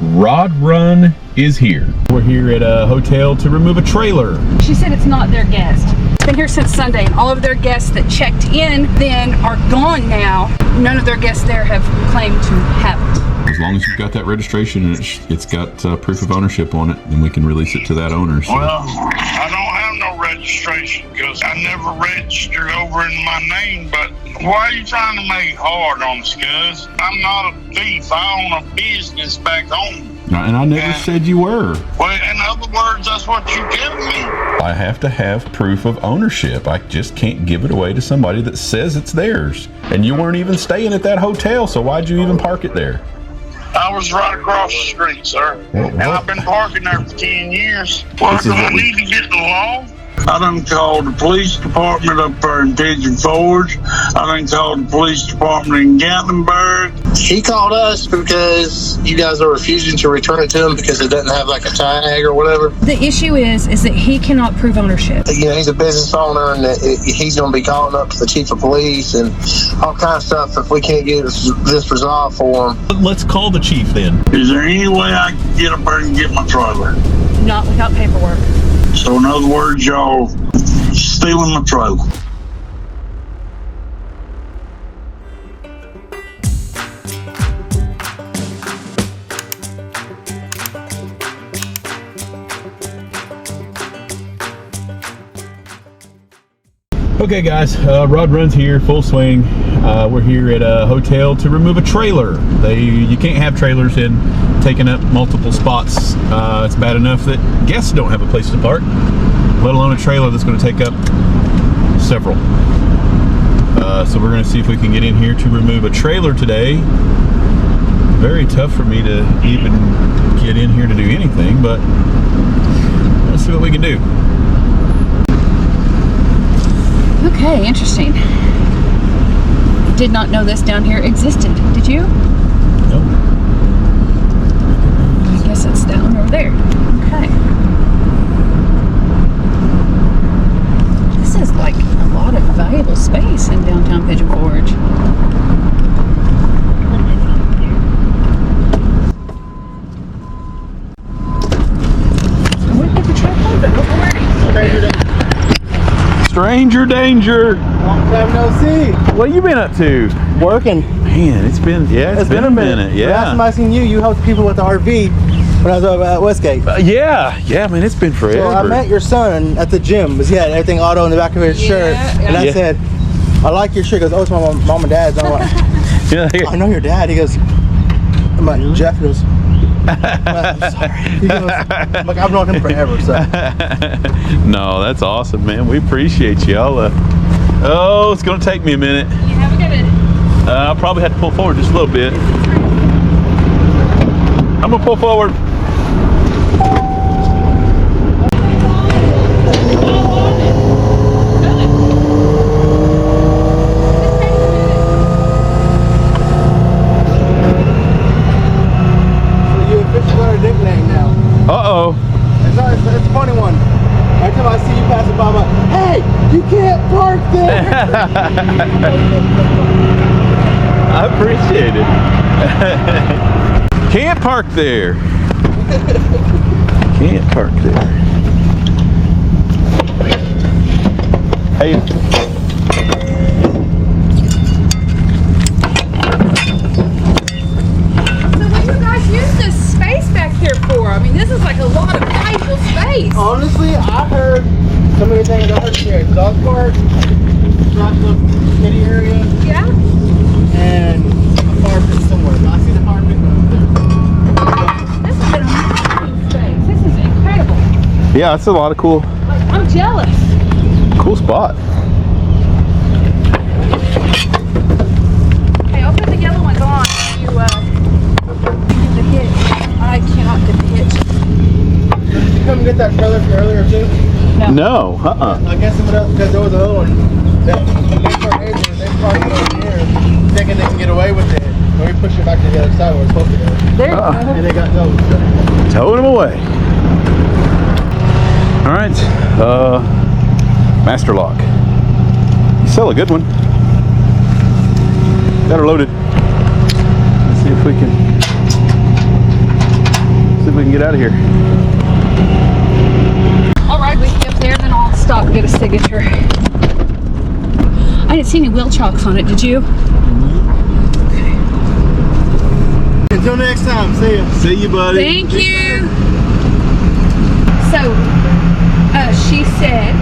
Rod Run is here. We're here at a hotel to remove a trailer. She said it's not their guest. It's been here since Sunday, and all of their guests that checked in then are gone now. None of their guests there have claimed to have it. As long as you've got that registration and it's got proof of ownership on it, then we can release it to that owner. So. Well, I don't have no registration because I never registered over in my name, but why are you trying to make it hard on us, cuz? I'm not a thief. I own a business back home. And I never said you were. Well, in other words, that's what you're giving me. I have to have proof of ownership. I just can't give it away to somebody that says it's theirs. And you weren't even staying at that hotel, so why'd you even park it there? I was right across the street, sir. And I've been parking there for 10 years. Well, do I need to get the law? I done called the police department up there in Pigeon Forge. I done called the police department in Gatlinburg. He called us because you guys are refusing to return it to him because it doesn't have like a tag or whatever. The issue is that he cannot prove ownership. You know, he's a business owner, and he's going to be calling up to the chief of police and all kinds of stuff if we can't get this resolved for him. Let's call the chief then. Is there any way I can get up there and get my trailer? Not without paperwork. So in other words, y'all stealing my trailer. Okay guys, Rod Run's here, full swing. We're here at a hotel to remove a trailer. You can't have trailers in taking up multiple spots. It's bad enough that guests don't have a place to park, let alone a trailer that's going to take up several. So we're going to see if we can get in here to remove a trailer today. Very tough for me to even get in here to do anything, but let's see what we can do. Okay, interesting. Did not know this down here existed. Did you? Nope. I guess it's down over there. Okay. This is like a lot of valuable space in downtown Pigeon Forge. I would get the tripod, but don't worry. Stranger danger. Long time no see. What have you been up to? Working. Man, it's been been a minute. The last time Yeah. I seen you, you helped people with the RV when I was over at Westgate. Yeah, man, it's been forever. So I met your son at the gym. He had everything auto in the back of his shirt, and I said, "I like your shirt." He goes, "Oh, it's my mom and dad's." I'm like, "I know your dad." He goes, "I'm like Jeff." He goes, "I'm sorry." He goes, I'm like, "I've known him forever." So. No, that's awesome, man. We appreciate you. Oh, it's gonna take me a minute. You have a good minute. I'll probably have to pull forward just a little bit. I'm gonna pull forward. Uh-oh. It's a funny one. Every time I see you passing by, I'm like, "Hey, you can't park there." I appreciate it. Can't park there. Can't park there. Hey. So what do you guys use this space back here for? I mean, this is like a lot of valuable space. Honestly, I heard so many things. I heard here at dog park, nice little kitty area, Yeah? and a fire pit somewhere. I see the fire pit over there. This is an amazing space. This is incredible. Yeah, it's a lot of cool Like, I'm jealous. spot. Hey, I'll put the yellow ones on. You, the hitch. I cannot get the hitch. Did you come get that trailer from earlier too? No, I guess someone else, because there was another one that they parked over here thinking they can get away with it. And we pushed it back to the other side where it's supposed to go. There you go. And they got those. towing them away. All right, master lock. You sell a good one. Got her loaded. Let's see if we can we can get out of here. I'll ride with you up there, then I'll stop and get a signature. I didn't see any wheel chocks on it, did you? Until next time, see ya. See you, buddy. Thank you. So, she said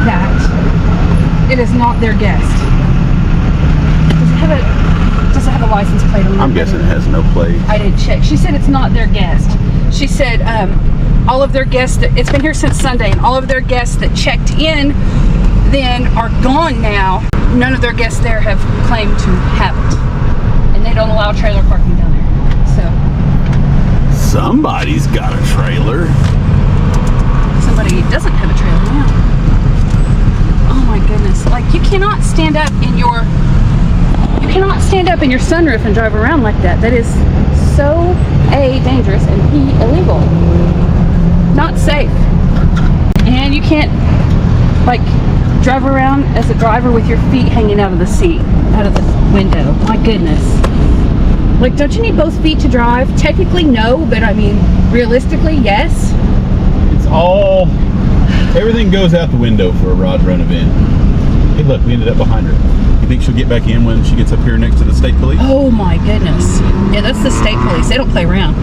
that it is not their guest. Does it have a license plate on it? I'm guessing it has no plate. I didn't check. She said it's not their guest. She said all of their guests, it's been here since Sunday, and all of their guests that checked in then are gone now. None of their guests there have claimed to have it. And they don't allow trailer parking down there. So somebody's got a trailer. Somebody doesn't have a trailer now. Oh my goodness. Like, you cannot stand up in your sunroof and drive around like that. That is so A, dangerous, and B, illegal. Not safe. And you can't, like, drive around as a driver with your feet hanging out of the seat, out of the window. My goodness. Like, don't you need both feet to drive? Technically, no, but I mean, realistically, yes. It's all, everything goes out the window for a Rod Run event. Hey, look, we ended up behind her. You think she'll get back in when she gets up here next to the state police? Oh my goodness. Yeah, that's the state police. They don't play around.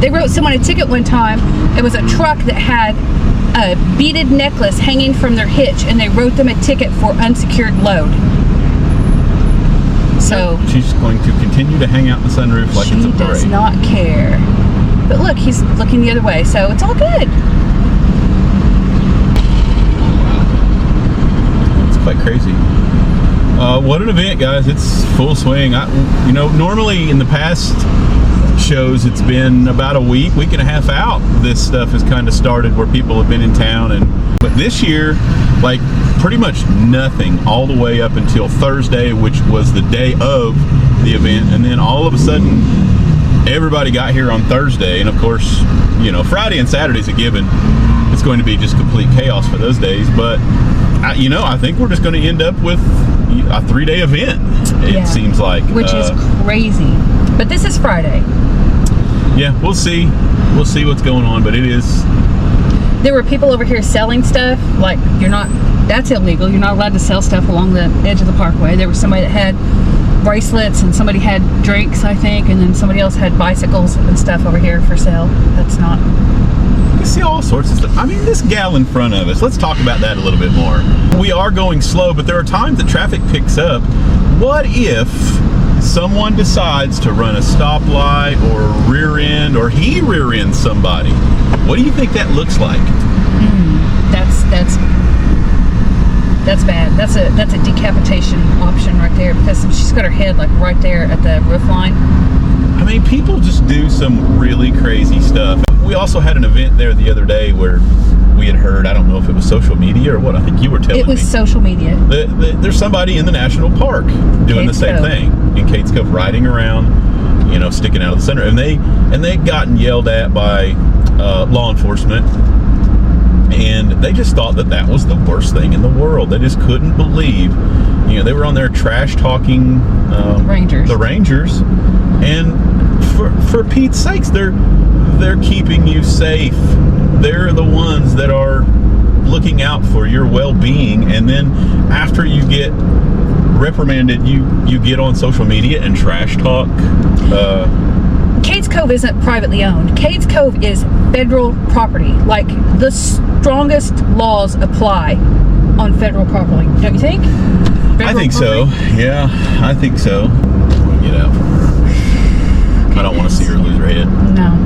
They wrote someone a ticket one time. It was a truck that had a beaded necklace hanging from their hitch, and they wrote them a ticket for unsecured load. So she's going to continue to hang out in the sunroof like it's a parade. She does not care. But look, he's looking the other way, so it's all good. It's quite crazy. What an event, guys. It's full swing. Normally in the past shows, it's been about a week and a half out. This stuff has kind of started where people have been in town, but this year, like, pretty much nothing all the way up until Thursday, which was the day of the event, and then all of a sudden everybody got here on Thursday, and of course, Friday and Saturday's a given. It's going to be just complete chaos for those days, but I think we're just going to end up with a 3-day event. It seems like, which is crazy. But this is Friday. Yeah, we'll see what's going on, but it is. There were people over here selling stuff. Like, that's illegal. You're not allowed to sell stuff along the edge of the parkway. There was somebody that had bracelets, and somebody had drinks, I think, and then somebody else had bicycles and stuff over here for sale. That's not. You see all sorts of stuff. I mean, this gal in front of us, let's talk about that a little bit more. We are going slow, but there are times that traffic picks up. What if someone decides to run a stoplight or rear end, or he rear ends somebody? What do you think that looks like? That's bad. That's a decapitation option right there, because she's got her head like right there at the roof line. I mean, people just do some really crazy stuff. We also had an event there the other day where we had heard, I don't know if it was social media or what, I think you were telling me. It was social media. There's somebody in the national park doing the same thing in Kate's Cove, riding around, sticking out of the center. And they gotten yelled at by law enforcement, and they just thought that was the worst thing in the world. They just couldn't believe, they were on there trash talking the Rangers, and for Pete's sakes, they're keeping you safe. They're the ones that are looking out for your well-being, and then after you get reprimanded, you get on social media and trash talk. Kate's Cove isn't privately owned. Kate's Cove is federal property. Like, the strongest laws apply on federal property, don't you think? I think so. Yeah, I think so. Get out from her. I don't want to see her lose her head. No.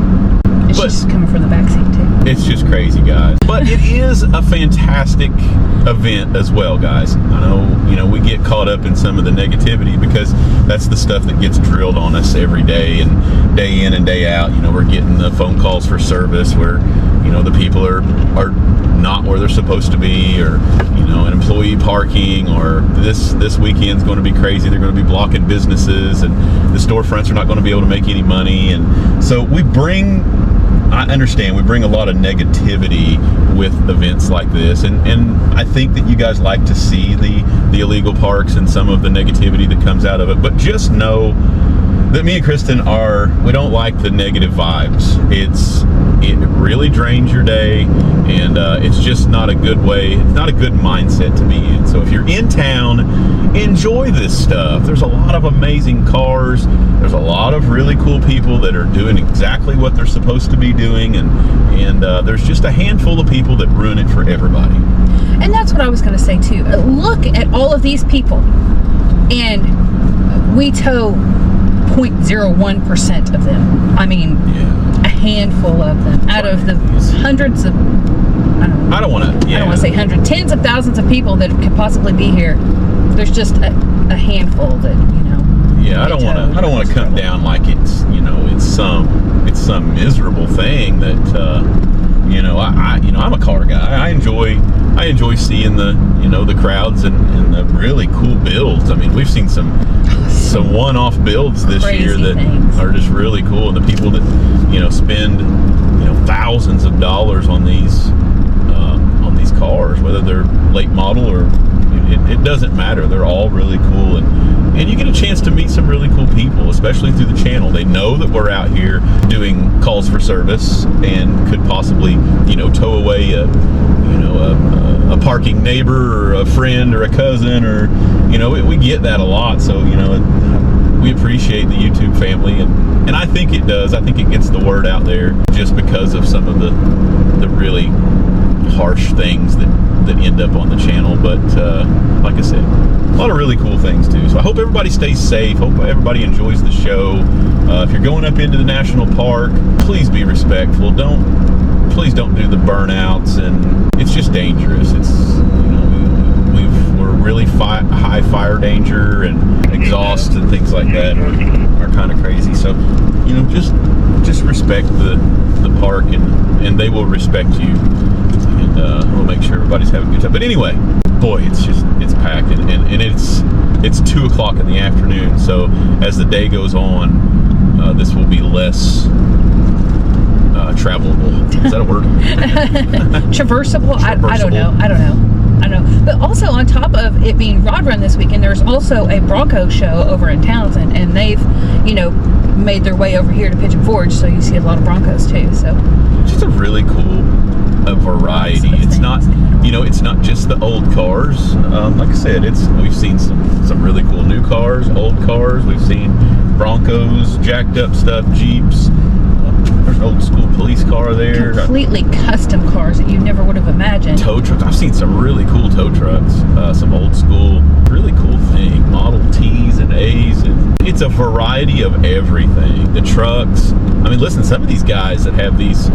She's coming from the back seat too. It's just crazy, guys. But it is a fantastic event as well, guys. I know, we get caught up in some of the negativity because that's the stuff that gets drilled on us every day and day in and day out. We're getting the phone calls for service where, the people are not where they're supposed to be, or, an employee parking, or this weekend's going to be crazy. They're going to be blocking businesses, and the storefronts are not going to be able to make any money. And so I understand we bring a lot of negativity with events like this, and I think that you guys like to see the illegal parks and some of the negativity that comes out of it, but just know that me and Kristen we don't like the negative vibes. it really drains your day, and it's just not a good way, it's not a good mindset to be in. So if you're in town, enjoy this stuff. There's a lot of amazing cars. There's a lot of really cool people that are doing exactly what they're supposed to be doing, and there's just a handful of people that ruin it for everybody. And that's what I was going to say too. Look at all of these people, and we tow 0.01% of them. I mean, a handful of them out of the hundreds of, I don't want to say hundreds, tens of thousands of people that could possibly be here. There's just a handful that, you know. Yeah, I don't want to come down like it's, you know, it's some miserable thing that, you know, I'm a car guy. I enjoy seeing the, you know, the crowds and the really cool builds. I mean, we've seen some one-off builds this year that are just really cool, and the people that, you know, spend, you know, thousands of dollars on these cars, whether they're late model or it doesn't matter. They're all really cool, and you get a chance to meet some really cool people, especially through the channel. They know that we're out here doing calls for service and could possibly, you know, tow away a parking neighbor or a friend or a cousin, or, you know, we get that a lot. So, you know, we appreciate the YouTube family, and I think it does. I think it gets the word out there just because of some of the really harsh things that end up on the channel. But like I said, a lot of really cool things too. So I hope everybody stays safe. Hope everybody enjoys the show. If you're going up into the national park, please be respectful. Please don't do the burnouts, and it's just dangerous. It's, you know, we're really high fire danger, and exhaust and things like that are kind of crazy. So, you know, just respect the park, and they will respect you, and we'll make sure everybody's having a good time. But anyway, boy, it's packed, and it's 2 o'clock in the afternoon. So as the day goes on, this will be less travelable. Is that a word? Traversable? I don't know. But also, on top of it being Rod Run this weekend, there's also a Bronco show over in Townsend, and they've, you know, made their way over here to Pigeon Forge, so you see a lot of Broncos too. So just a really cool variety. It's not, you know, it's not just the old cars. Like I said, we've seen some really cool new cars, old cars. We've seen Broncos, jacked up stuff, Jeeps. There's an old school police car there. Completely custom cars that you never would have imagined. Tow trucks. I've seen some really cool tow trucks. Some old school, really cool thing. Model T's and A's. And it's a variety of everything. The trucks. I mean, listen, some of these guys that have these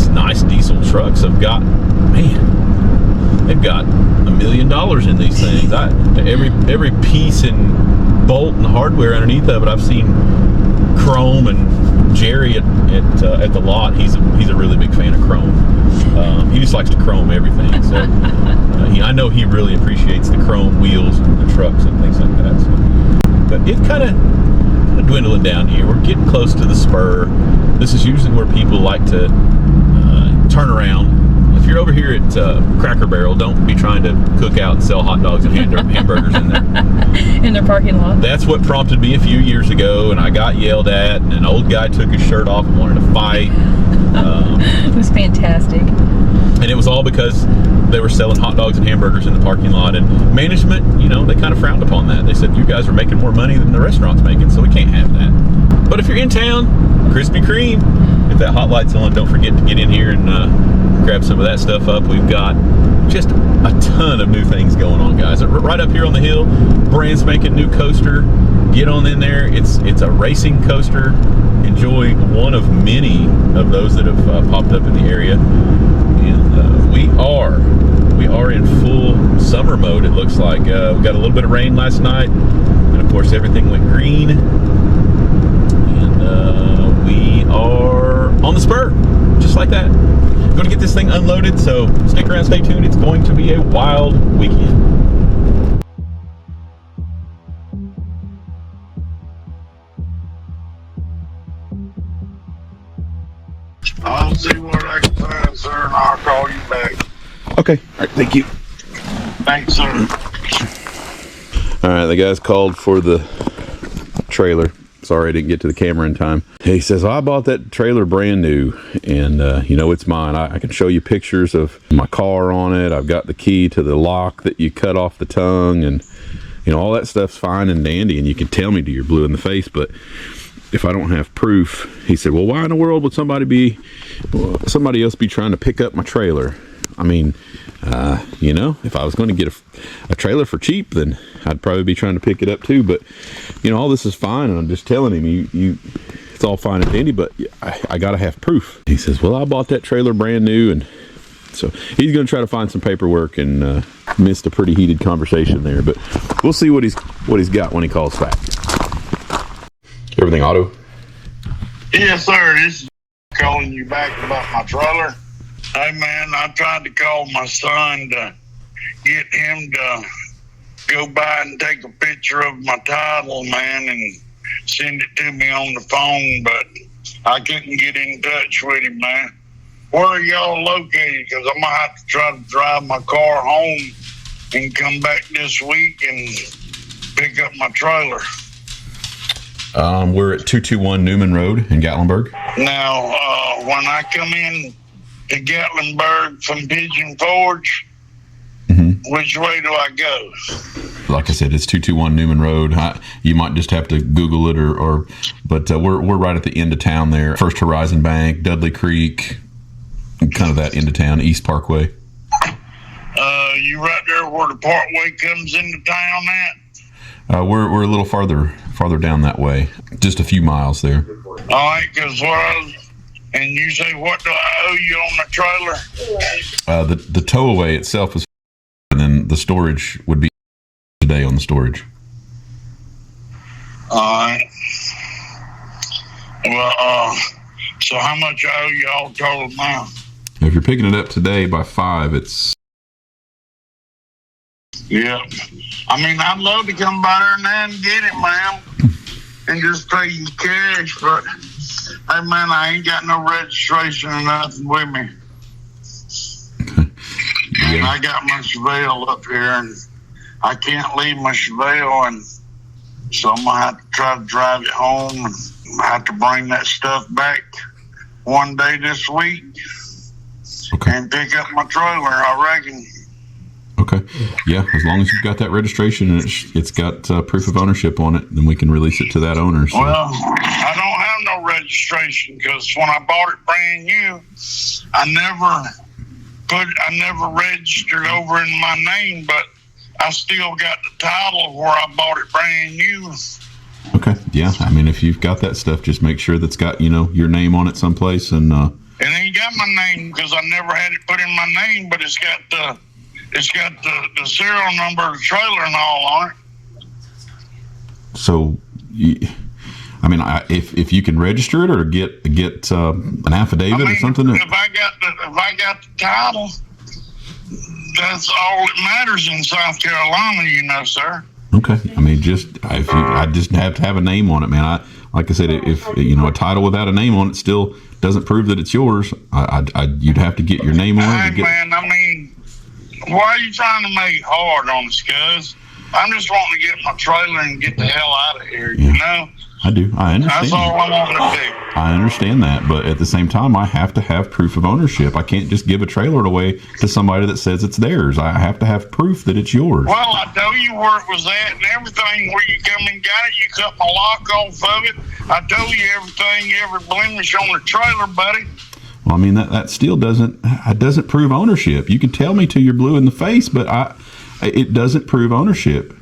nice diesel trucks have got, man, they've got $1 million in these things. Every piece and bolt and hardware underneath of it, I've seen chrome. And Jerry at the lot, he's a really big fan of chrome. He just likes to chrome everything. So I know he really appreciates the chrome wheels and the trucks and things like that. So, but it's kind of dwindling down here. We're getting close to the spur. This is usually where people like to turn around. If you're over here at Cracker Barrel, don't be trying to cook out and sell hot dogs and hamburgers in there. In their parking lot. That's what prompted me a few years ago, and I got yelled at, and an old guy took his shirt off and wanted to fight. It was fantastic. And it was all because they were selling hot dogs and hamburgers in the parking lot, and management, you know, they kind of frowned upon that. They said, you guys are making more money than the restaurant's making, so we can't have that. But if you're in town, Krispy Kreme, if that hot light's on, don't forget to get in here and grab some of that stuff up. We've got just a ton of new things going on, guys. Right up here on the hill, brand spanking new coaster. Get on in there. It's a racing coaster. Enjoy one of many of those that have popped up in the area. And we are in full summer mode, it looks like. We got a little bit of rain last night, and of course everything went green. And we are on the spur, just like that. Going to get this thing unloaded, so stick around, stay tuned. It's going to be a wild weekend. I'll see what I can find, sir, and I'll call you back. Okay. All right. Thank you. Thanks, sir. All right. The guys called for the trailer. Sorry I didn't get to the camera in time. He says, I bought that trailer brand new, and you know, it's mine. I can show you pictures of my car on it. I've got the key to the lock that you cut off the tongue, and you know, all that stuff's fine and dandy, and you can tell me till you're blue in the face, but if I don't have proof, he said, well, why in the world would somebody else be trying to pick up my trailer? I mean, you know, if I was going to get a trailer for cheap, then I'd probably be trying to pick it up too. But you know, all this is fine, and I'm just telling him, it's all fine and dandy, but I gotta have proof. He says, well, I bought that trailer brand new, and so he's going to try to find some paperwork, and missed a pretty heated conversation there. But we'll see what he's got when he calls back. Everything auto? Yes, sir. This is calling you back about my trailer. Hey, man, I tried to call my son to get him to go by and take a picture of my title, man, and send it to me on the phone, but I couldn't get in touch with him, man. Where are y'all located? Because I'm going to have to try to drive my car home and come back this week and pick up my trailer. We're at 221 Newman Road in Gatlinburg. Now, when I come in to Gatlinburg from Pigeon Forge, which way do I go? Like I said, it's 221 Newman Road. You might just have to Google it, but we're right at the end of town there. First Horizon Bank, Dudley Creek, kind of that end of town, East Parkway. You right there where the Parkway comes into town at? We're a little farther down that way, just a few miles there. All right, because and you say, what do I owe you on the trailer? The towaway itself is, and then the storage would be today on the storage. All right. Well, so how much I owe you all total now? If you're picking it up today by 5, it's... Yeah. I mean, I'd love to come by there now and get it, man, and just pay you cash, but, hey, man, I ain't got no registration or nothing with me. Okay. Yeah. And I got my Chevelle up here, and I can't leave my Chevelle, and so I'm going to have to try to drive it home, and I have to bring that stuff back one day this week. Okay. And pick up my trailer, I reckon. Okay. Yeah, as long as you've got that registration and it's got proof of ownership on it, then we can release it to that owner. So. Well, I don't have no registration because when I bought it brand new, I never registered over in my name, but I still got the title where I bought it brand new. Okay. Yeah. I mean, if you've got that stuff, just make sure that's got, your name on it someplace. And it ain't got my name because I never had it put in my name, but it's got the serial number of the trailer and all on it. So, I mean, if you can register it or get an affidavit or something. If I got the title, that's all that matters in South Carolina, sir. Okay. I mean, I just have to have a name on it, man. Like I said, if a title without a name on it still doesn't prove that it's yours, you'd have to get your name on it. Hey, man, I mean, why are you trying to make it hard on us, cuz? I'm just wanting to get my trailer and get the hell out of here, you know? I do. I understand. That's all I want to do. I understand that, but at the same time, I have to have proof of ownership. I can't just give a trailer away to somebody that says it's theirs. I have to have proof that it's yours. Well, I told you where it was at and everything, where you come and got it. You cut my lock off of it. I told you everything, every blemish on the trailer, buddy. Well, I mean, that still doesn't prove ownership. You can tell me till you're blue in the face, but it doesn't prove ownership.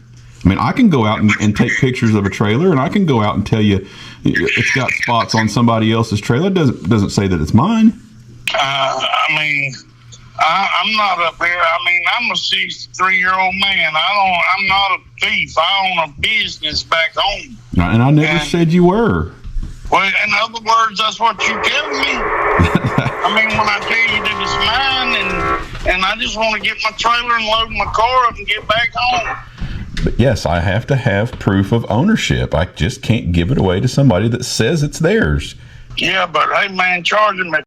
I mean, I can go out and take pictures of a trailer, and I can go out and tell you it's got spots on somebody else's trailer. It doesn't say that it's mine. I mean, I'm not up here. I mean, I'm a 63-year-old man. I'm not a thief. I own a business back home. And I never said you were. Well, in other words, that's what you're telling me. I mean, when I tell you that it's mine, and I just want to get my trailer and load my car up and get back home. But yes, I have to have proof of ownership. I just can't give it away to somebody that says it's theirs. Yeah, but hey, man, charging me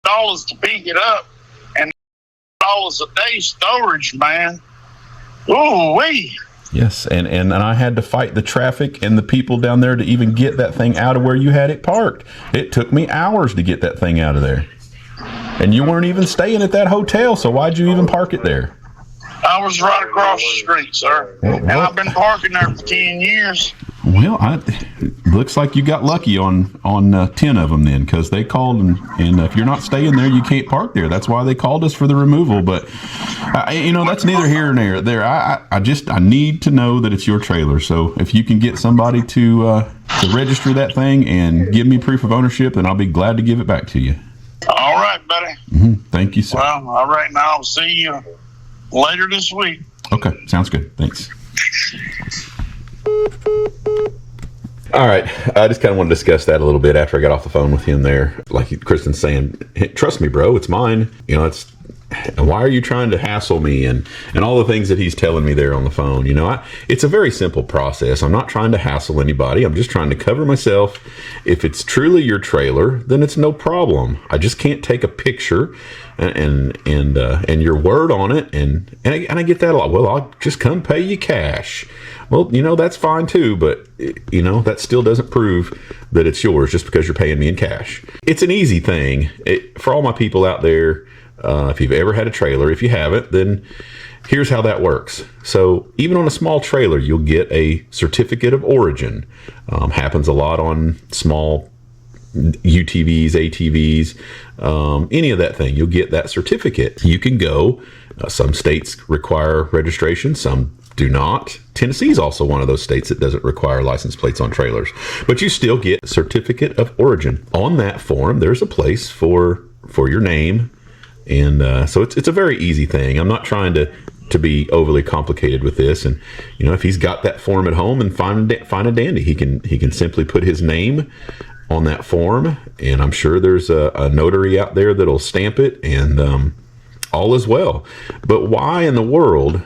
$dollars to pick it up and $dollars a day storage, man. Ooh wee. Yes, and I had to fight the traffic and the people down there to even get that thing out of where you had it parked. It took me hours to get that thing out of there. And you weren't even staying at that hotel, so why'd you even park it there? I was right across the street, sir. And I've been parking there for 10 years. Well, looks like you got lucky on 10 of them then, because they called, and if you're not staying there, you can't park there. That's why they called us for the removal. But, that's neither here nor there. I need to know that it's your trailer. So if you can get somebody to register that thing and give me proof of ownership, then I'll be glad to give it back to you. All right, buddy. Mm-hmm. Thank you, sir. Well, all right, now I'll see you later this week. Okay, sounds good. Thanks. All right, I just kind of want to discuss that a little bit after I got off the phone with him there. Like Kristen's saying, hey, trust me, bro, it's mine. Why are you trying to hassle me and all the things that he's telling me there on the phone? It's a very simple process. I'm not trying to hassle anybody. I'm just trying to cover myself. If it's truly your trailer, then it's no problem. I just can't take a picture and your word on it. And I get that a lot. Well, I'll just come pay you cash. Well, that's fine too, but that still doesn't prove that it's yours just because you're paying me in cash. It's an easy thing. For all my people out there, if you've ever had a trailer, if you haven't, then here's how that works. So even on a small trailer, you'll get a certificate of origin. Happens a lot on small UTVs, ATVs, any of that thing. You'll get that certificate. You can go. Some states require registration, some do not. Tennessee is also one of those states that doesn't require license plates on trailers, but you still get a certificate of origin. On that form, there's a place for your name. And so it's a very easy thing. I'm not trying to be overly complicated with this. And if he's got that form at home, and fine and dandy, he can simply put his name on that form, and I'm sure there's a notary out there that'll stamp it, and all is well. But why in the world?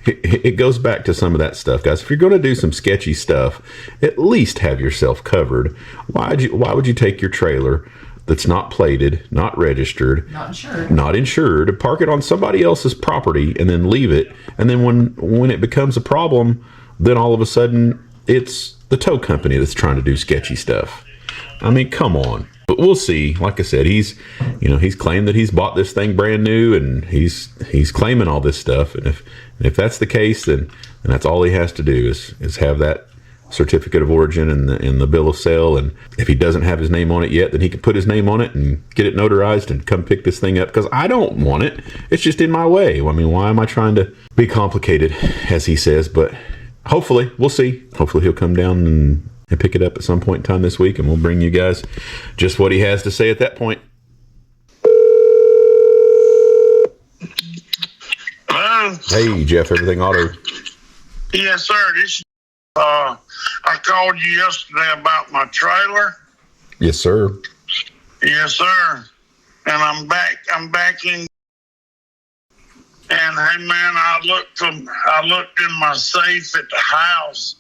It goes back to some of that stuff, guys. If you're going to do some sketchy stuff, at least have yourself covered. Why would you take your trailer that's not plated, not registered, not insured, park it on somebody else's property, and then leave it? And then when it becomes a problem, then all of a sudden it's the tow company that's trying to do sketchy stuff. I mean, come on. But we'll see. Like I said, he's claimed that he's bought this thing brand new, and he's claiming all this stuff. And if that's the case, then that's all he has to do is have that certificate of origin and the bill of sale. And if he doesn't have his name on it yet, then he can put his name on it and get it notarized and come pick this thing up, because I don't want it. It's just in my way. I mean, why am I trying to be complicated, as he says? But hopefully, we'll see. Hopefully he'll come down and pick it up at some point in time this week, and we'll bring you guys just what he has to say at that point. Hello? Hey, Jeff, Everything Auto. Yes, sir. I called you yesterday about my trailer. Yes, sir. Yes, sir. And I'm back in. And hey, man, I looked in my safe at the house.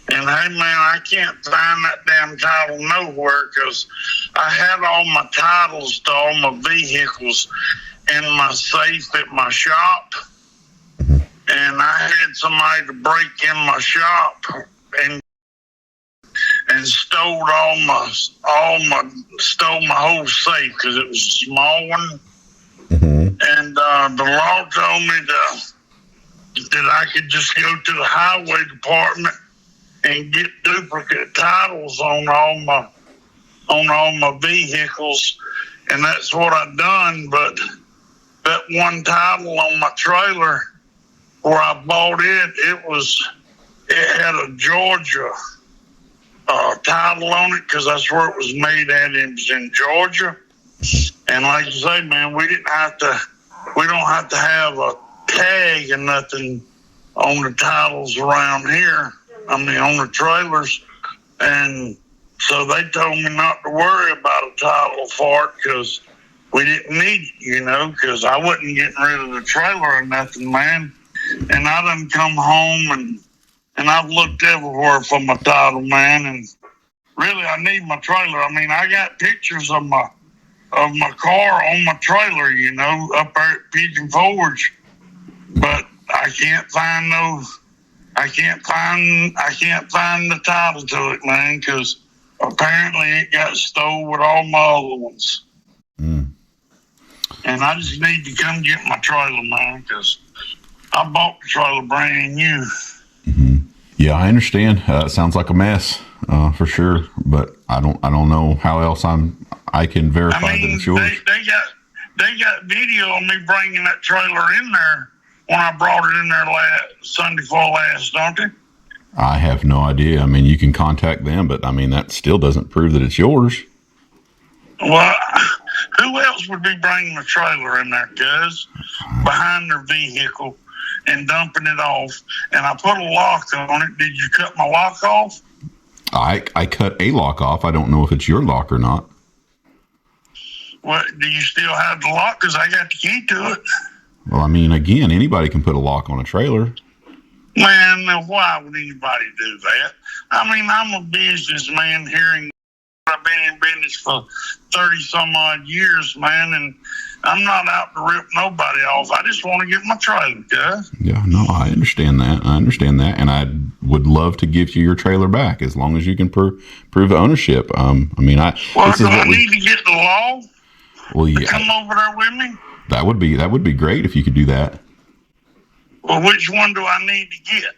And hey, man, I can't find that damn title nowhere, because I had all my titles to all my vehicles in my safe at my shop. And I had somebody to break in my shop and stole stole my whole safe, because it was a small one. Mm-hmm. And the law told me that I could just go to the highway department and get duplicate titles on all my vehicles, and that's what I've done. But that one title on my trailer where I bought it had a Georgia title on it, because that's where it was made at. It was in Georgia, and like you say, man, we don't have to have a tag and nothing on the titles around here. I mean, on the trailers. And so they told me not to worry about a title for it, because we didn't need it, because I wasn't getting rid of the trailer or nothing, man. And I done come home and I've looked everywhere for my title, man. And really, I need my trailer. I mean, I got pictures of my car on my trailer, up there at Pigeon Forge. But I can't find I can't find the title to it, man, because apparently it got stole with all my other ones. Mm. And I just need to come get my trailer, man, because I bought the trailer brand new. Mm-hmm. Yeah, I understand. It sounds like a mess, for sure. But I don't know how else I can verify that it's yours. They got video of me bringing that trailer in there when I brought it in there Sunday before last, don't they? I have no idea. I mean, you can contact them, but I mean, that still doesn't prove that it's yours. Well, who else would be bringing a trailer in there, cuz, behind their vehicle and dumping it off? And I put a lock on it. Did you cut my lock off? I cut a lock off. I don't know if it's your lock or not. Well, do you still have the lock? Because I got the key to it. Well, I mean, again, anybody can put a lock on a trailer. Man, now why would anybody do that? I mean, I'm a businessman here, and I've been in business for 30-some-odd years, man, and I'm not out to rip nobody off. I just want to get my trailer, guys. Yeah, no, I understand that. And I would love to give you your trailer back as long as you can prove ownership. I mean, Well, do I need to get the law? Well, yeah. To come over there with me? That would be great if you could do that. Well, which one do I need to get?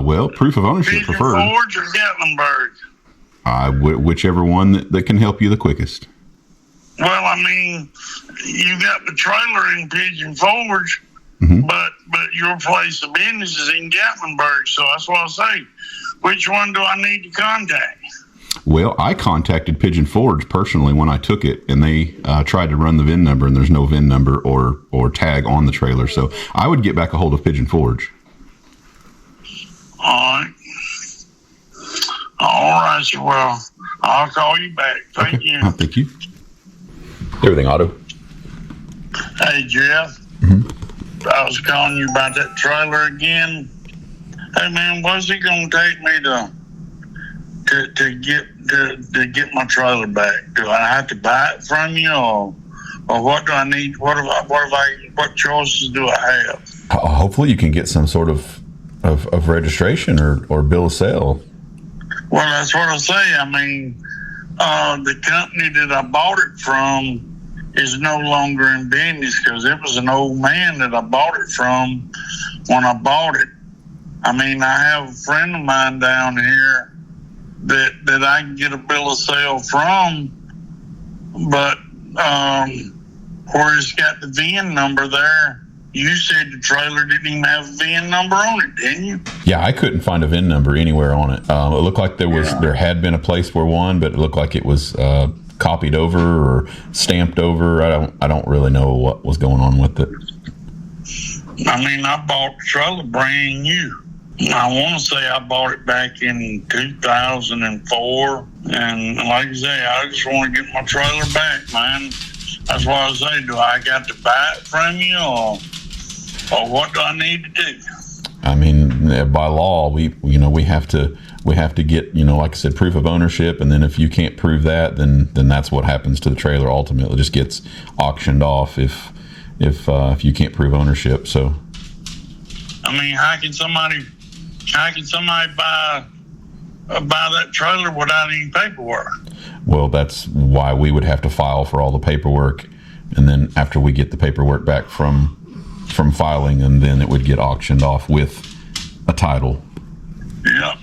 Well, proof of ownership preferred. Pigeon Forge or Gatlinburg? Whichever one that can help you the quickest. Well, I mean, you got the trailer in Pigeon Forge, mm-hmm. but your place of business is in Gatlinburg, so that's what I say. Which one do I need to contact? Well, I contacted Pigeon Forge personally when I took it, and they tried to run the VIN number, and there's no VIN number or tag on the trailer. So I would get back a hold of Pigeon Forge. All right. Well, I'll call you back. Thank you. Thank you. Everything auto. Hey, Jeff. Mm-hmm. I was calling you about that trailer again. Hey, man, what's it going to take me to get my trailer back? Do I have to buy it from you, or what do I need? What choices do I have? Hopefully, you can get some sort of registration or bill of sale. Well, that's what I say. I mean, the company that I bought it from is no longer in business because it was an old man that I bought it from when I bought it. I mean, I have a friend of mine down here that I can get a bill of sale from, but where it's got the VIN number there, you said the trailer didn't even have a VIN number on it, didn't you? Yeah, I couldn't find a VIN number anywhere on it. It looked like there had been a place where one, but it looked like it was copied over or stamped over. I don't really know what was going on with it. I mean, I bought the trailer brand new. I want to say I bought it back in 2004, and like I say, I just want to get my trailer back, man. That's why I say, do I got to buy it from you, or what do I need to do? I mean, by law, we have to get, like I said, proof of ownership, and then if you can't prove that, then that's what happens to the trailer. Ultimately, it just gets auctioned off if you can't prove ownership. So, I mean, how can somebody buy that trailer without any paperwork? Well, that's why we would have to file for all the paperwork, and then after we get the paperwork back from filing, and then it would get auctioned off with a title. Yep.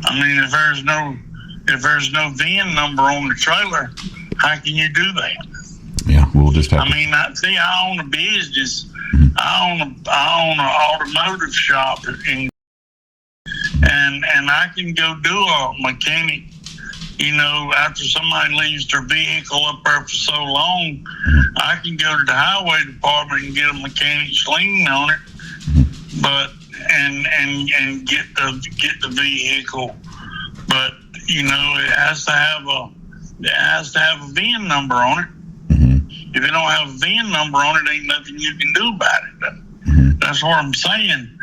I mean, if there's no VIN number on the trailer, how can you do that? Yeah, we'll just have. I own a business. Mm-hmm. I own an automotive shop, and I can go do a mechanic. After somebody leaves their vehicle up there for so long, I can go to the highway department and get a mechanic's lien on it, but and get the vehicle. But it has to have a VIN number on it. Mm-hmm. If it don't have a VIN number on it, ain't nothing you can do about it. Mm-hmm. That's what I'm saying.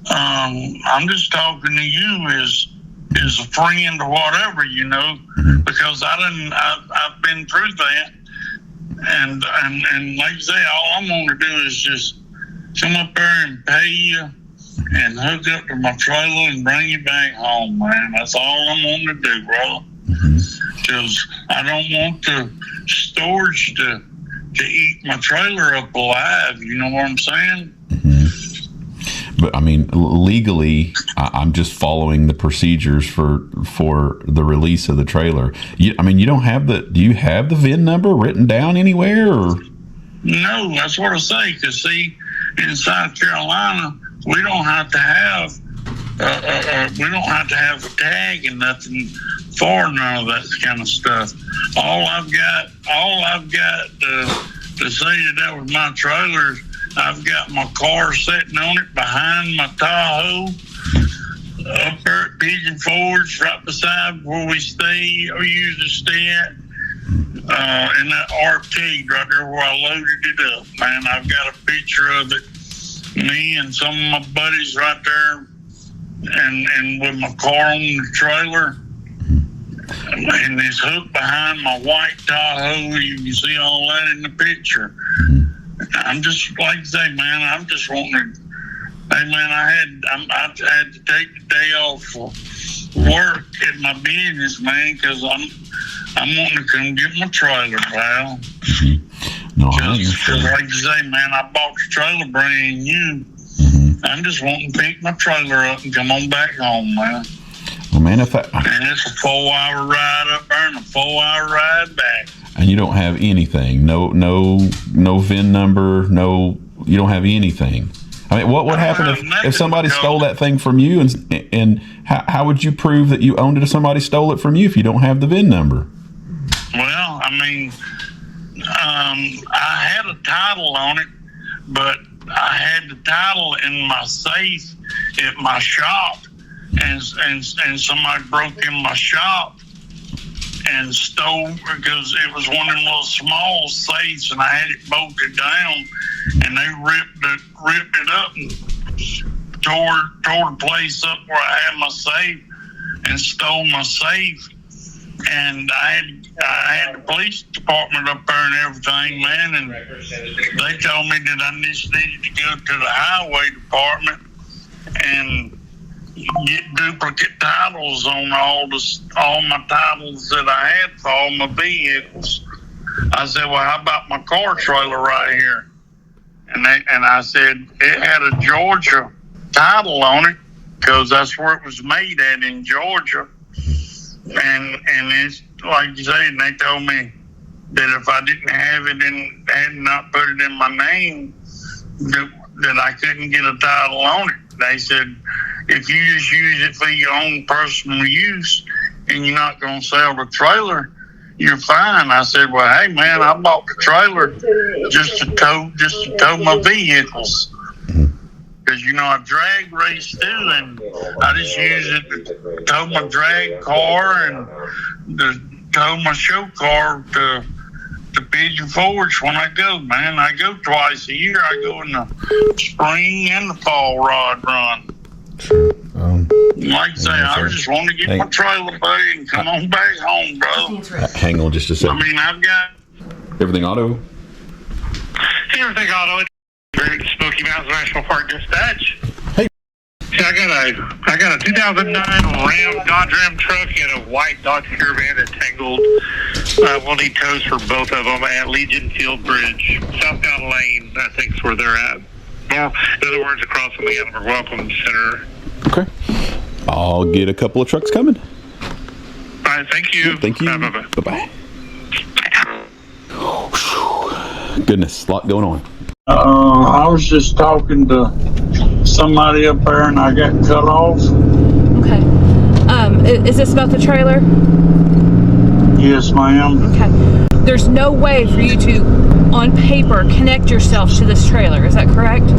I'm just talking to you as a friend or whatever, mm-hmm. because I've been through that, and like I say, all I'm going to do is just come up there and pay you and hook up to my trailer and bring it back home, man. That's all I'm wanting to do, brother. Because I don't want the storage to eat my trailer up alive. You know what I'm saying? But I mean, legally, I'm just following the procedures for the release of the trailer. You don't have do you have the VIN number written down anywhere? Or? No, that's what I say. Because see, in South Carolina, we don't have to have a tag and nothing for none of that kind of stuff. All I've got to say that was my trailer. I've got my car sitting on it behind my Tahoe up there at Pigeon Forge, right beside where we stay or usually stay at. In that arcade right there where I loaded it up, man. I've got a picture of it. Me and some of my buddies right there, and with my car on the trailer, and it's hooked behind my white Tahoe. You can see all that in the picture. I'm just like I say, man. I'm just wanting to. Hey, man, I had to take the day off for work at my business, man, because I'm wanting to come get my trailer, pal. No, because like you say, man, I bought the trailer brand new. I'm just wanting to pick my trailer up and come on back home, man. Well, man, and it's a 4-hour ride up there and a 4-hour ride back. And you don't have anything, no VIN number, you don't have anything. I mean, what would happen if somebody stole that thing from you, and how would you prove that you owned it if somebody stole it from you if you don't have the VIN number? Well, I mean, I had a title on it, but I had the title in my safe at my shop, and somebody broke in my shop and stole, because it was one of them little small safes, and I had it bolted down, and they ripped it up and tore the place up where I had my safe and stole my safe. And I had the police department up there and everything, man, and they told me that I just needed to go to the highway department and get duplicate titles on all my titles that I had for all my vehicles. I said, well, how about my car trailer right here? And I said it had a Georgia title on it because that's where it was made at, in Georgia. And it's like you say, and they told me that if I didn't have it and had not put it in my name, that I couldn't get a title on it. They said, if you just use it for your own personal use and you're not going to sell the trailer, you're fine. I said, well, hey, man, I bought the trailer just to tow my vehicles. Because, I drag race too, and I just use it to tow my drag car and to tow my show car to Pigeon Forge when I go, man. I go twice a year. I go in the spring and the fall rod run. Like I say, I just want to get my trailer, buddy, and come on back home, bro. Hang on just a second. I mean, I've got Everything Auto. Everything Auto. Great Smoky Mountains National Park dispatch. Hey. See, I got a 2009 Dodge Ram truck and a white Dodge Caravan that tangled. We'll need tows for both of them at Legion Field Bridge, southbound lane. I think is where they're at. Or, in other words, across from the Gatlinburg Welcome Center. Okay. I'll get a couple of trucks coming. All right, thank you. Thank you. Bye-bye. Bye-bye. Goodness, a lot going on. I was just talking to somebody up there and I got cut off. Okay. Is this about the trailer? Yes, ma'am. Okay. There's no way for you to, on paper, connect yourself to this trailer. Is that correct?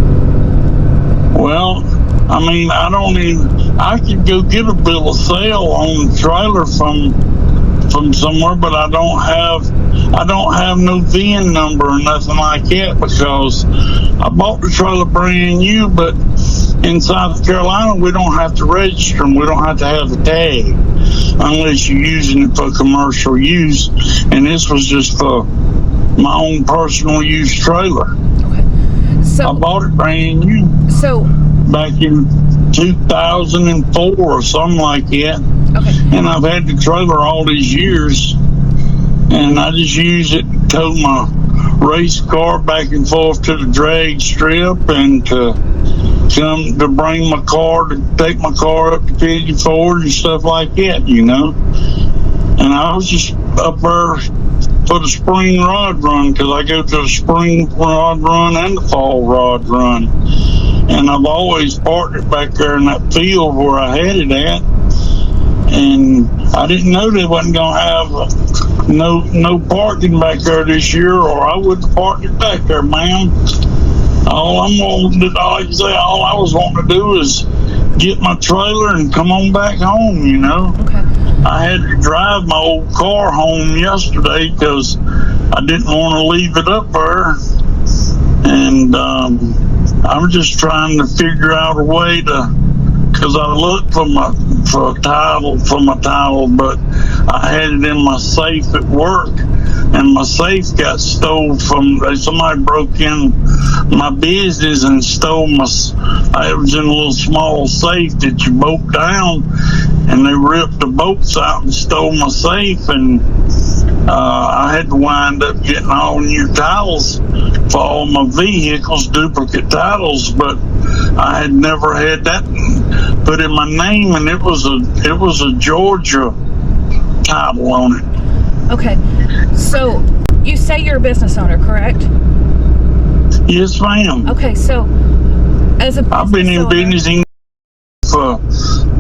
Well, I mean, I could go get a bill of sale on the trailer from somewhere, but I don't have no VIN number or nothing like that, because I bought the trailer brand new, but in South Carolina we don't have to register them. We don't have to have a tag unless you're using it for commercial use, and this was just for my own personal use trailer. Okay. So I bought it brand new. So back in 2004 or something like that. Okay. And I've had the trailer all these years, and I just use it to tow my race car back and forth to the drag strip, and to come to bring my car, to take my car up to Pigeon Forge and stuff like that, you know. And I was just up there for the spring rod run, because I go to the spring rod run and the fall rod run. And I've always parked it back there in that field where I had it at. And I didn't know they wasn't going to have no parking back there this year, or I wouldn't have parked it back there, ma'am. All I was wanting to do is get my trailer and come on back home, you know. Okay. I had to drive my old car home yesterday because I didn't want to leave it up there. And I'm just trying to figure out a way to, because I looked for my title, but I had it in my safe at work, and my safe got stolen somebody broke in my business and stole I was in a little small safe that you bolt down, and they ripped the bolts out and stole my safe, and I had to wind up getting all new titles for all my vehicles, duplicate titles, but I had never had that put in my name, and it was a Georgia title on it. Okay. So you say you're a business owner, correct? Yes, ma'am. Okay, so as a business I've been in owner, business for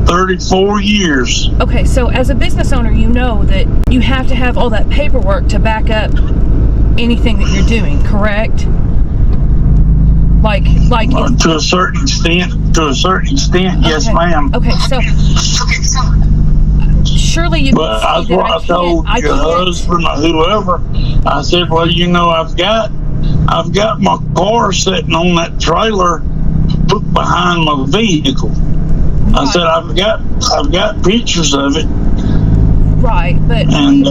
34 years. Okay, so as a business owner, you know that you have to have all that paperwork to back up anything that you're doing, correct? Like To a certain extent, yes, ma'am. Okay, so surely you. But that's what I told your husband or whoever. I said, well, you know, I've got my car sitting on that trailer put behind my vehicle. I said, I've got pictures of it. Right, but and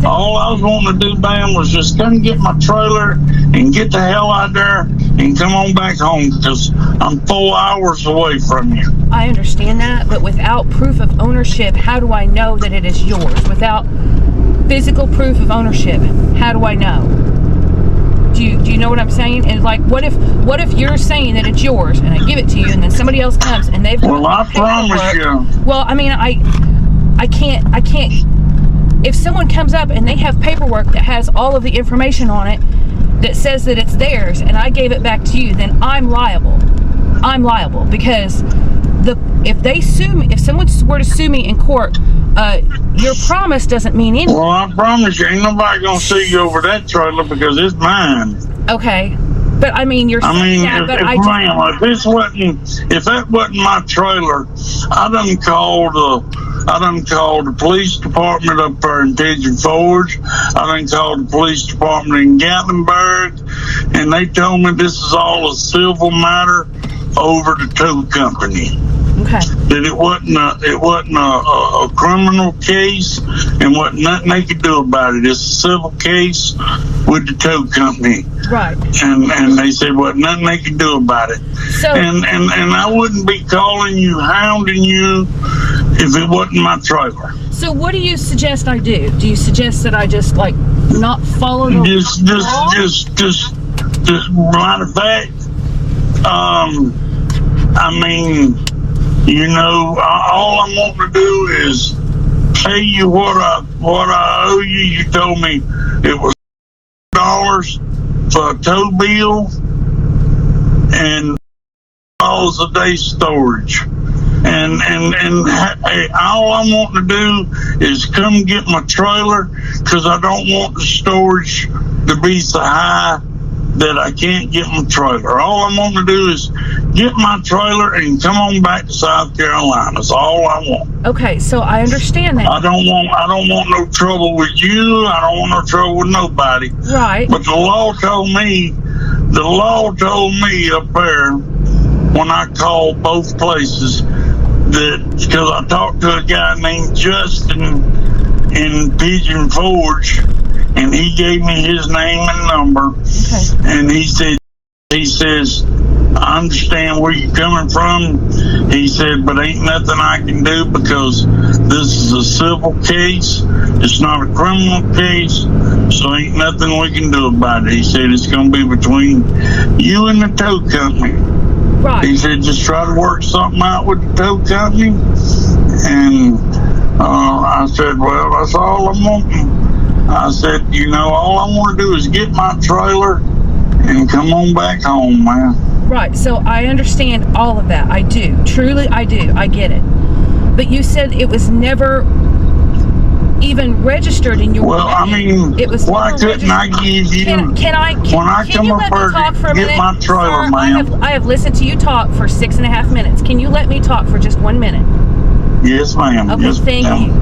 all I was wanting to do, Bam, was just come get my trailer and get the hell out there and come on back home, because I'm 4 hours away from you. I understand that, but without proof of ownership, how do I know that it is yours? Without physical proof of ownership, how do I know? Do you know what I'm saying? And like, what if you're saying that it's yours and I give it to you, and then somebody else comes and they've got I promise you. Well, I mean, I can't. If someone comes up and they have paperwork that has all of the information on it that says that it's theirs, and I gave it back to you, then I'm liable. I'm liable because if someone were to sue me in court, your promise doesn't mean anything. Well, I promise you, ain't nobody gonna sue you over that trailer because it's mine. Okay, but I mean, you're saying that, but if that wasn't my trailer, I done called the police department up there in Pigeon Forge. I done called the police department in Gatlinburg, and they told me this is all a civil matter over the tow company. Okay. That it wasn't a criminal case, and wasn't nothing they could do about it. It's a civil case with the tow company. Right. And they said wasn't nothing they could do about it. So and I wouldn't be calling you, hounding you, if it wasn't my trailer. So what do you suggest I do? Do you suggest that I just like not follow the law? Just matter of fact, I mean, you know, all I'm wanting to do is pay you what I owe you. You told me it was $1 for a tow bill and $1 a day storage. And all I'm wanting to do is come get my trailer, because I don't want the storage to be so high that I can't get my trailer. All I'm wanting to do is get my trailer and come on back to South Carolina. That's all I want. Okay, so I understand that. I don't want no trouble with you. I don't want no trouble with nobody. Right. But the law told me up there when I called both places, that because I talked to a guy named Justin in Pigeon Forge, and he gave me his name and number. Okay. And he says I understand where you're coming from. He said, but ain't nothing I can do because this is a civil case. It's not a criminal case, so ain't nothing we can do about it. He said it's going to be between you and the tow company. Right. He said just try to work something out with the tow company. And I said, well, that's all I'm wanting. I said, all I want to do is get my trailer and come on back home, man. Right, so I understand all of that. I do. Truly, I do. I get it. But you said it was never even registered in your Well, name. I mean, it was why couldn't I give you... Can come you up let me here talk for a get minute? my trailer, Sir, ma'am. I have listened to you talk for 6.5 minutes. Can you let me talk for just 1 minute? Yes, ma'am. Okay, yes, thank ma'am. you.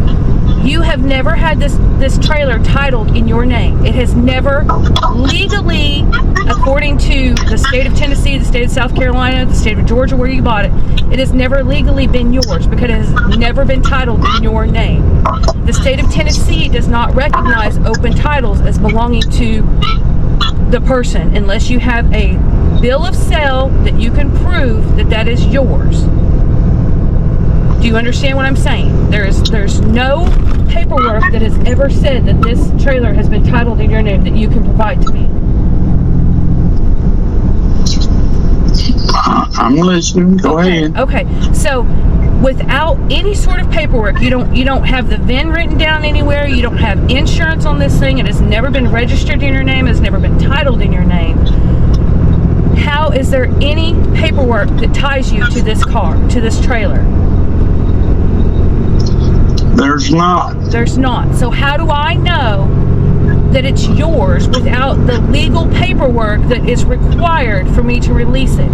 You have never had this trailer titled in your name. It has never legally, according to the state of Tennessee, the state of South Carolina, the state of Georgia, where you bought it, it has never legally been yours because it has never been titled in your name. The state of Tennessee does not recognize open titles as belonging to the person unless you have a bill of sale that you can prove that is yours. Do you understand what I'm saying? There's no paperwork that has ever said that this trailer has been titled in your name that you can provide to me. I'm listening. Go ahead. Okay. So without any sort of paperwork, you don't have the VIN written down anywhere, you don't have insurance on this thing, it has never been registered in your name, it has never been titled in your name. How is there any paperwork that ties you to this car, to this trailer? There's not. There's not. So how do I know that it's yours without the legal paperwork that is required for me to release it?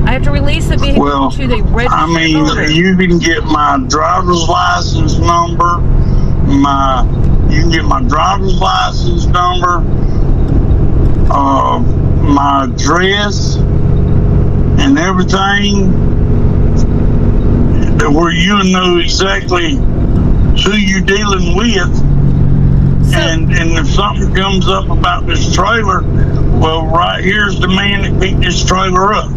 I have to release the vehicle to the registered owner. You can get my driver's license number, my address, and everything, where you know exactly who you're dealing with. So, and if something comes up about this trailer, well, right here's the man that picked this trailer up.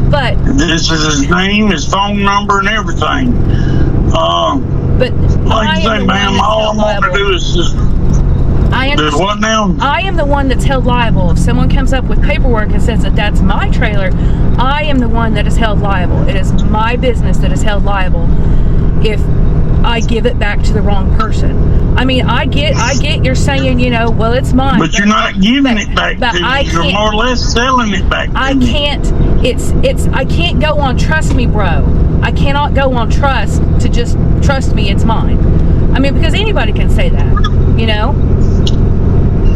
But this is his name, his phone number, and everything. But like I say, ma'am, all I'm going to do is just. What now? I am the one that's held liable. If someone comes up with paperwork and says that that's my trailer, I am the one that is held liable. It is my business that is held liable if I give it back to the wrong person. I mean, I get you're saying, well, it's mine. But you're not giving it back to me. You're more or less selling it back to me. I can't go on trust me, bro. I cannot go on trust to just trust me, it's mine. I mean, because anybody can say that,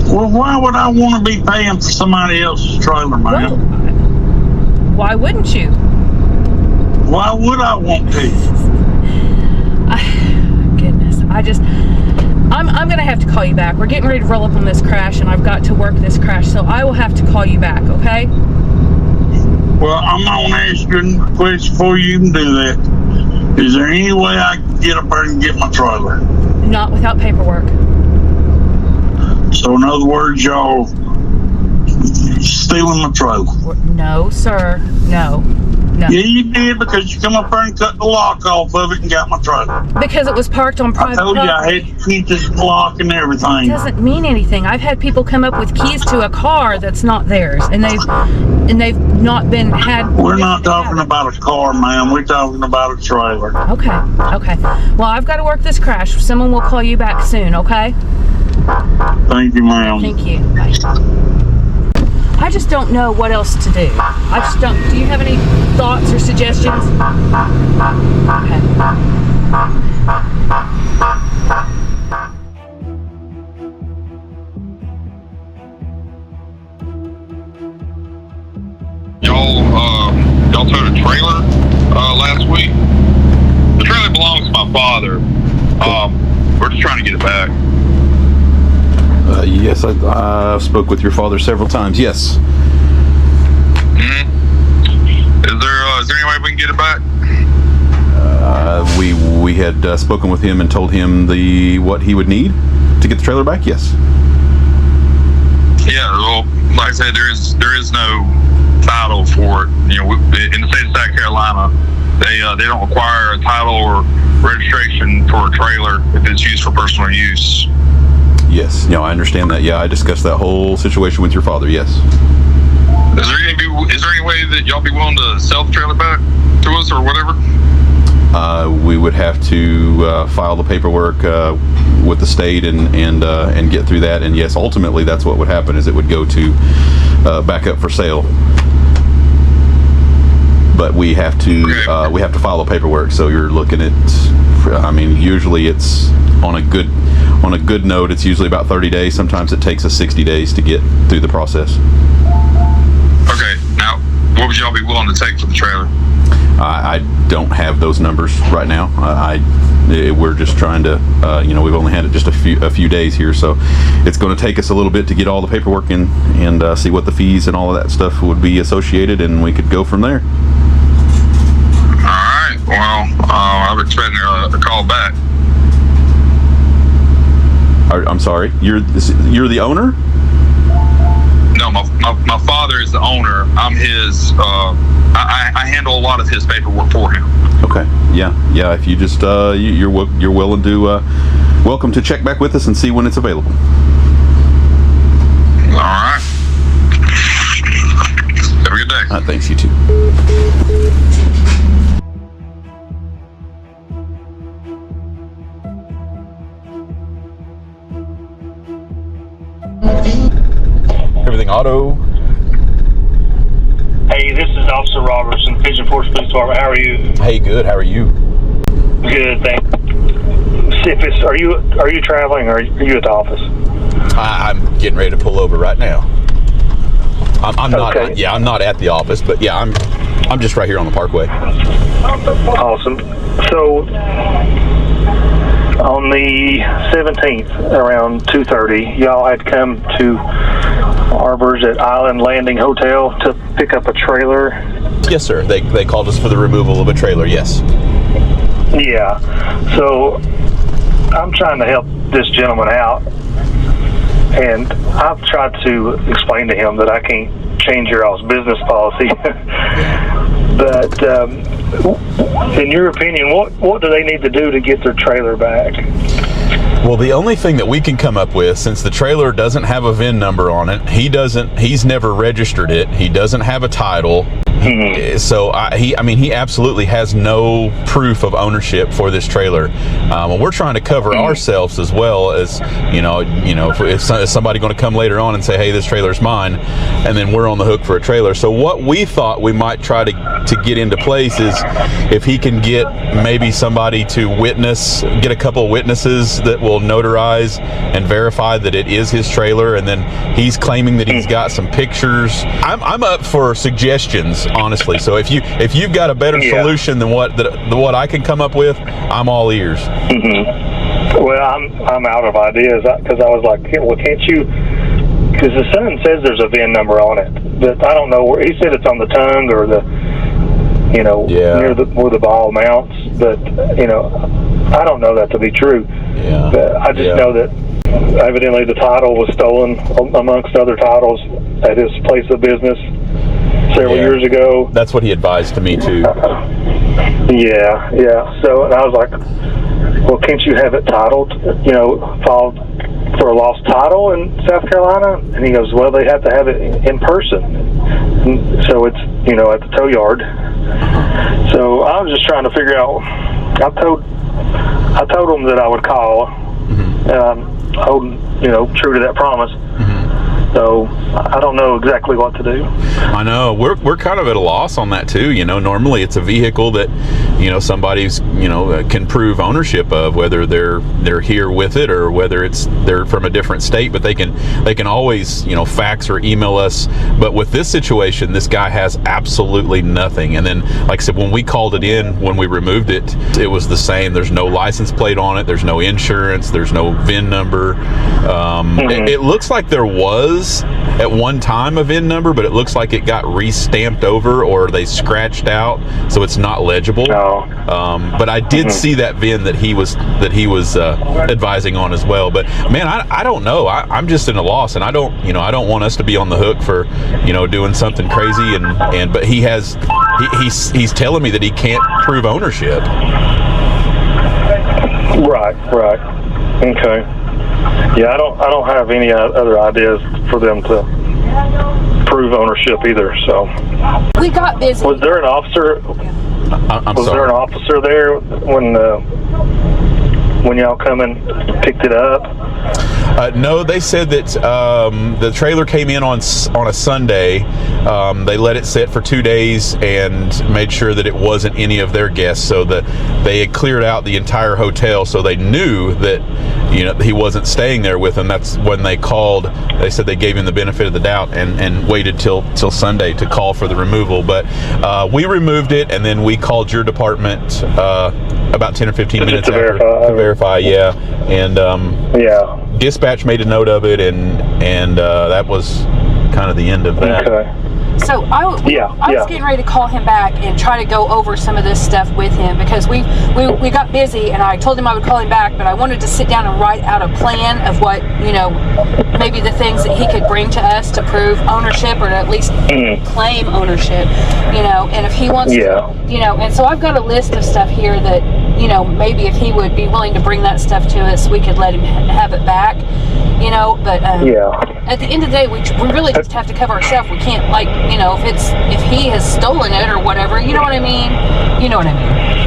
Well, why would I want to be paying for somebody else's trailer, man? Well, why wouldn't you? Why would I want to? Goodness, I'm gonna have to call you back. We're getting ready to roll up on this crash, and I've got to work this crash, so I will have to call you back, okay? Well, I'm gonna ask you a question before you can do that. Is there any way I can get up there and get my trailer? Not without paperwork. So in other words, y'all stealing my trailer? No, sir. No. Yeah, you did, because you come up there and cut the lock off of it and got my trailer. Because it was parked on private property. I told you I had to keep this lock and everything. It doesn't mean anything. I've had people come up with keys to a car that's not theirs, and they've not been had. We're not talking about a car, ma'am. We're talking about a trailer. Okay. Well, I've got to work this crash. Someone will call you back soon, okay? Thank you, ma'am. Thank you. Bye. I just don't know what else to do. I just don't. Do you have any thoughts or suggestions? Okay. Y'all towed a trailer last week. The trailer belongs to my father. We're just trying to get it back. Yes, I spoke with your father several times. Yes. Mm-hmm. Is there any way we can get it back? We had spoken with him and told him what he would need to get the trailer back. Yes. Yeah. Well, like I said, there is no title for it. You know, in the state of South Carolina, they don't require a title or registration for a trailer if it's used for personal use. Yes, no, I understand that. Yeah, I discussed that whole situation with your father. Yes. Is there any way that y'all be willing to sell the trailer back to us or whatever? We would have to file the paperwork with the state and get through that. And yes, ultimately, that's what would happen. Is it would go to back up for sale. But we have to file the paperwork. So you're looking at, I mean, usually it's on a good note. It's usually about 30 days. Sometimes it takes us 60 days to get through the process. Okay. Now, what would y'all be willing to take for the trailer? I don't have those numbers right now. We're just trying to, we've only had it just a few days here, so it's going to take us a little bit to get all the paperwork in and see what the fees and all of that stuff would be associated, and we could go from there. All right. Well, I'm expecting a call back. I'm sorry. You're the owner? No, my father is the owner. I'm his. I handle a lot of his paperwork for him. Okay. Yeah. If you just you're willing to welcome to check back with us and see when it's available. All right. Have a good day. Thanks. You too. Everything auto. Hey, this is Officer Robertson, Pigeon Forge Police Department. How are you? Hey, good. How are you? Good, thanks. Are you traveling or are you at the office? I'm getting ready to pull over right now. I'm not. Okay. Yeah, I'm not at the office, but yeah, I'm just right here on the Parkway. Awesome. So on the 17th, around 2:30, y'all had come to Arbors at Island Landing Hotel to pick up a trailer. Yes, sir. They called us for the removal of a trailer. Yes. Yeah. So I'm trying to help this gentleman out, and I've tried to explain to him that I can't change your all's business policy. But in your opinion, what do they need to do to get their trailer back? Well, the only thing that we can come up with, since the trailer doesn't have a VIN number on it, he's never registered it, he doesn't have a title. So he absolutely has no proof of ownership for this trailer. And we're trying to cover ourselves as well as, if somebody going to come later on and say, hey, this trailer's mine, and then we're on the hook for a trailer. So what we thought we might try to get into place is if he can get maybe somebody to get a couple of witnesses that will notarize and verify that it is his trailer, and then he's claiming that he's got some pictures. I'm up for suggestions, honestly. So if you've got a better solution than what I can come up with, I'm all ears. Well, I'm out of ideas because I was like, well, can't you? Because the son says there's a VIN number on it, but I don't know where. He said it's on the tongue or the, near where the ball mounts. But I don't know that to be true. Yeah. But I just know that evidently the title was stolen amongst other titles at his place of business several years ago. That's what he advised to me too. Yeah. So, and I was like, well, can't you have it titled, filed for a lost title in South Carolina? And he goes, well, they have to have it in person. And so it's, at the tow yard. So I was just trying to figure out, I told him that I would call, and I'm holding, true to that promise. So I don't know exactly what to do. I know we're kind of at a loss on that too. Normally it's a vehicle that somebody's can prove ownership of, whether they're here with it or whether they're from a different state. But they can always fax or email us. But with this situation, this guy has absolutely nothing. And then, like I said, when we called it in, when we removed it, it was the same. There's no license plate on it. There's no insurance. There's no VIN number. It looks like there was at one time a VIN number, but it looks like it got re-stamped over or they scratched out, so it's not legible. But I did see that VIN that he was advising on as well. But man, I don't know. I'm just in a loss, and I don't want us to be on the hook for doing something crazy. But he's telling me that he can't prove ownership. Right. Okay. Yeah, I don't have any other ideas for them to prove ownership either. So we got busy. Was there an officer? Was there an officer there when y'all come and picked it up? No, they said that the trailer came in on a Sunday. They let it sit for 2 days and made sure that it wasn't any of their guests. So they had cleared out the entire hotel, so they knew that he wasn't staying there with them. That's when they called. They said they gave him the benefit of the doubt and waited till Sunday to call for the removal. But we removed it, and then we called your department about 10 or 15 minutes to after to verify. Yeah, and dispatch made a note of it, and that was kind of the end of that. Okay. So I was getting ready to call him back and try to go over some of this stuff with him, because we got busy, and I told him I would call him back, but I wanted to sit down and write out a plan of what, maybe the things that he could bring to us to prove ownership, or to at least claim ownership, and if he wants to, and so I've got a list of stuff here that, maybe if he would be willing to bring that stuff to us, we could let him have it back, but at the end of the day, we really just have to cover ourselves. We can't, if he has stolen it or whatever, you know what I mean?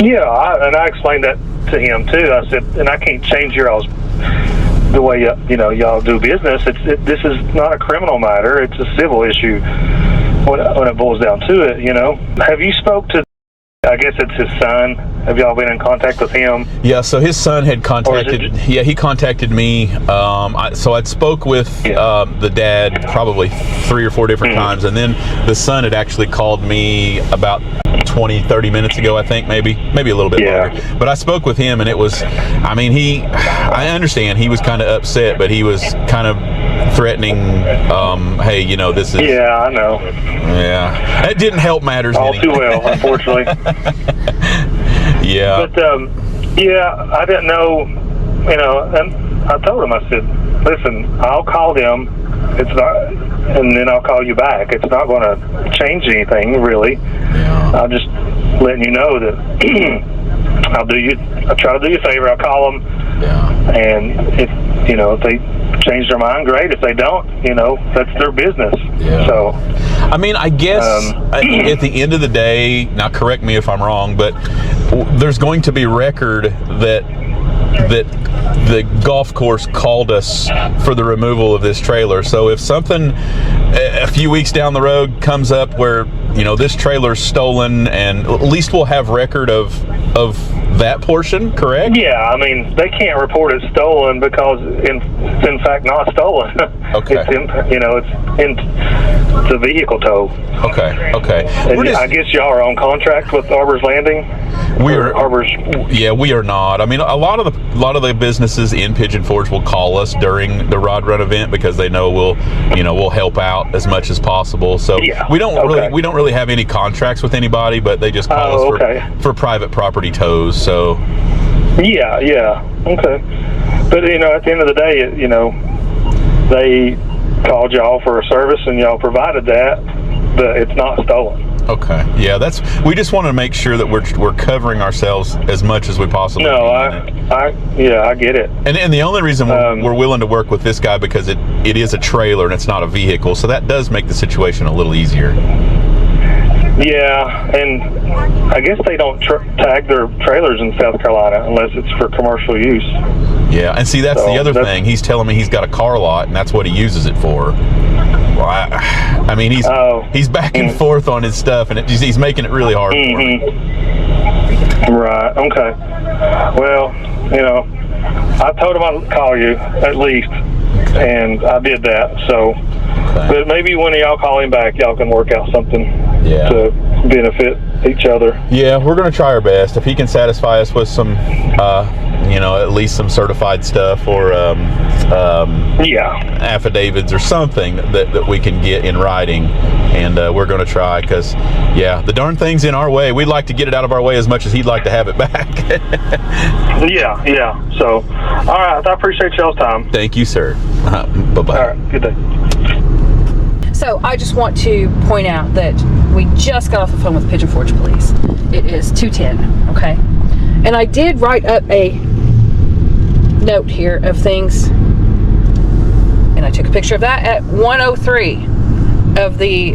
Yeah, and I explained that to him too. I said, and I can't change the way y'all do business. This is not a criminal matter; it's a civil issue when it boils down to it. Have you spoke to? I guess it's his son. Have y'all been in contact with him? Yeah, so his son had contacted. He contacted me. So I'd spoke with the dad probably 3 or 4 different times, and then the son had actually called me about 20-30 minutes ago, I think, maybe a little bit longer. But I spoke with him, and it was, I understand he was kind of upset, but he was kind of threatening, hey, this is... Yeah, I know. Yeah. It didn't help matters all too well, unfortunately. Yeah. But, I didn't know, and I told him, I said, listen, I'll call them, and then I'll call you back. It's not going to change anything, really. Yeah. I'm just letting you know that I'll try to do you a favor. I'll call them, and if they change their mind, great. If they don't, that's their business. Yeah. So, I guess at the end of the day, now correct me if I'm wrong, but there's going to be record that the golf course called us for the removal of this trailer. So if something a few weeks down the road comes up where this trailer's stolen, and at least we'll have record of that portion, correct? Yeah, they can't report it stolen because it's in fact not stolen. Okay. It's a vehicle tow. Okay. And I guess y'all are on contract with Arbor's Landing. We are not. A lot of the businesses in Pigeon Forge will call us during the Rod Run event because they know we'll help out as much as possible. So we don't really have any contracts with anybody, but they just call us for private property tows. So okay. But at the end of the day, they called y'all for a service and y'all provided that, but it's not stolen. Okay. Yeah, we just want to make sure that we're covering ourselves as much as we possibly can. I get it. And the only reason we're willing to work with this guy because it is a trailer and it's not a vehicle, so that does make the situation a little easier. Yeah, and I guess they don't tag their trailers in South Carolina unless it's for commercial use. Yeah, and see, that's the other thing. He's telling me he's got a car lot, and that's what he uses it for. Well, he's back and forth on his stuff, and he's making it really hard for me. Right, okay. Well, I told him I'd call you, at least, and I did that, so... But maybe when y'all call him back, y'all can work out something to benefit each other. Yeah, we're going to try our best. If he can satisfy us with some, at least some certified stuff or affidavits or something that we can get in writing, and we're going to try, because, the darn thing's in our way. We'd like to get it out of our way as much as he'd like to have it back. Yeah. So, all right. I appreciate y'all's time. Thank you, sir. Bye-bye. All right. Good day. So I just want to point out that we just got off the phone with Pigeon Forge Police. It is 2:10, okay? And I did write up a note here of things, and I took a picture of that at 1:03 of the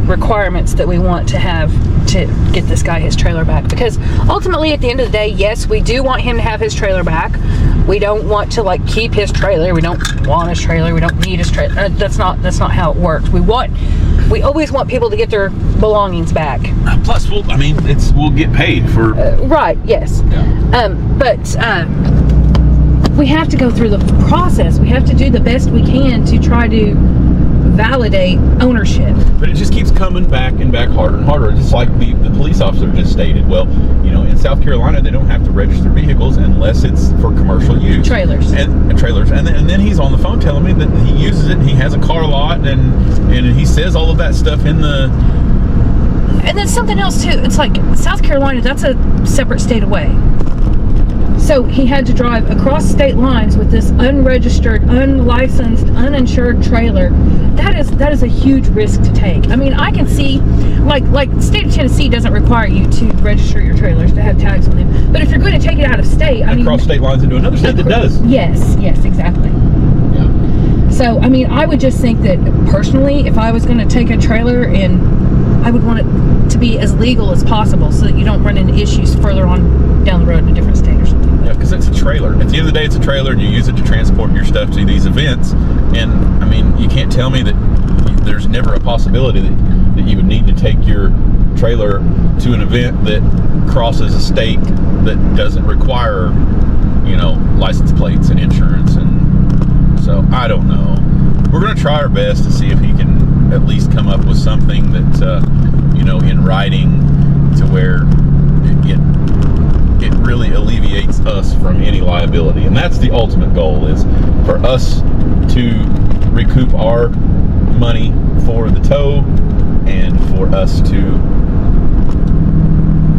requirements that we want to have to get this guy his trailer back. Because ultimately, at the end of the day, yes, we do want him to have his trailer back. We don't want to keep his trailer. We don't want his trailer. We don't need his trailer. That's not how it works. We always want people to get their belongings back. Plus, we'll get paid for. Right. Yes. Yeah. But we have to go through the process. We have to do the best we can to try to validate ownership. But it just keeps coming back and back harder and harder. Just like the police officer just stated. Well, in South Carolina, they don't have to register vehicles unless it's for commercial use. Trailers. And trailers. And then he's on the phone telling me that he uses it and he has a car lot and he says all of that stuff in the... And then something else too. It's like South Carolina, that's a separate state away. So he had to drive across state lines with this unregistered, unlicensed, uninsured trailer. That is a huge risk to take. I mean, I can see, like the state of Tennessee doesn't require you to register your trailers, to have tags on them. But if you're going to take it out of state, across state lines into another state that does. Yes, exactly. Yeah. So, I mean, I would just think that personally, if I was going to take a trailer, and I would want it to be as legal as possible so that you don't run into issues further on down the road in a different state or something. Yeah, because it's a trailer. At the end of the day, it's a trailer, and you use it to transport your stuff to these events. And, I mean, you can't tell me that there's never a possibility that you would need to take your trailer to an event that crosses a state that doesn't require, license plates and insurance. And so, I don't know. We're going to try our best to see if he can at least come up with something that, in writing, to where it really alleviates us from any liability. And that's the ultimate goal, is for us to recoup our money for the tow and for us to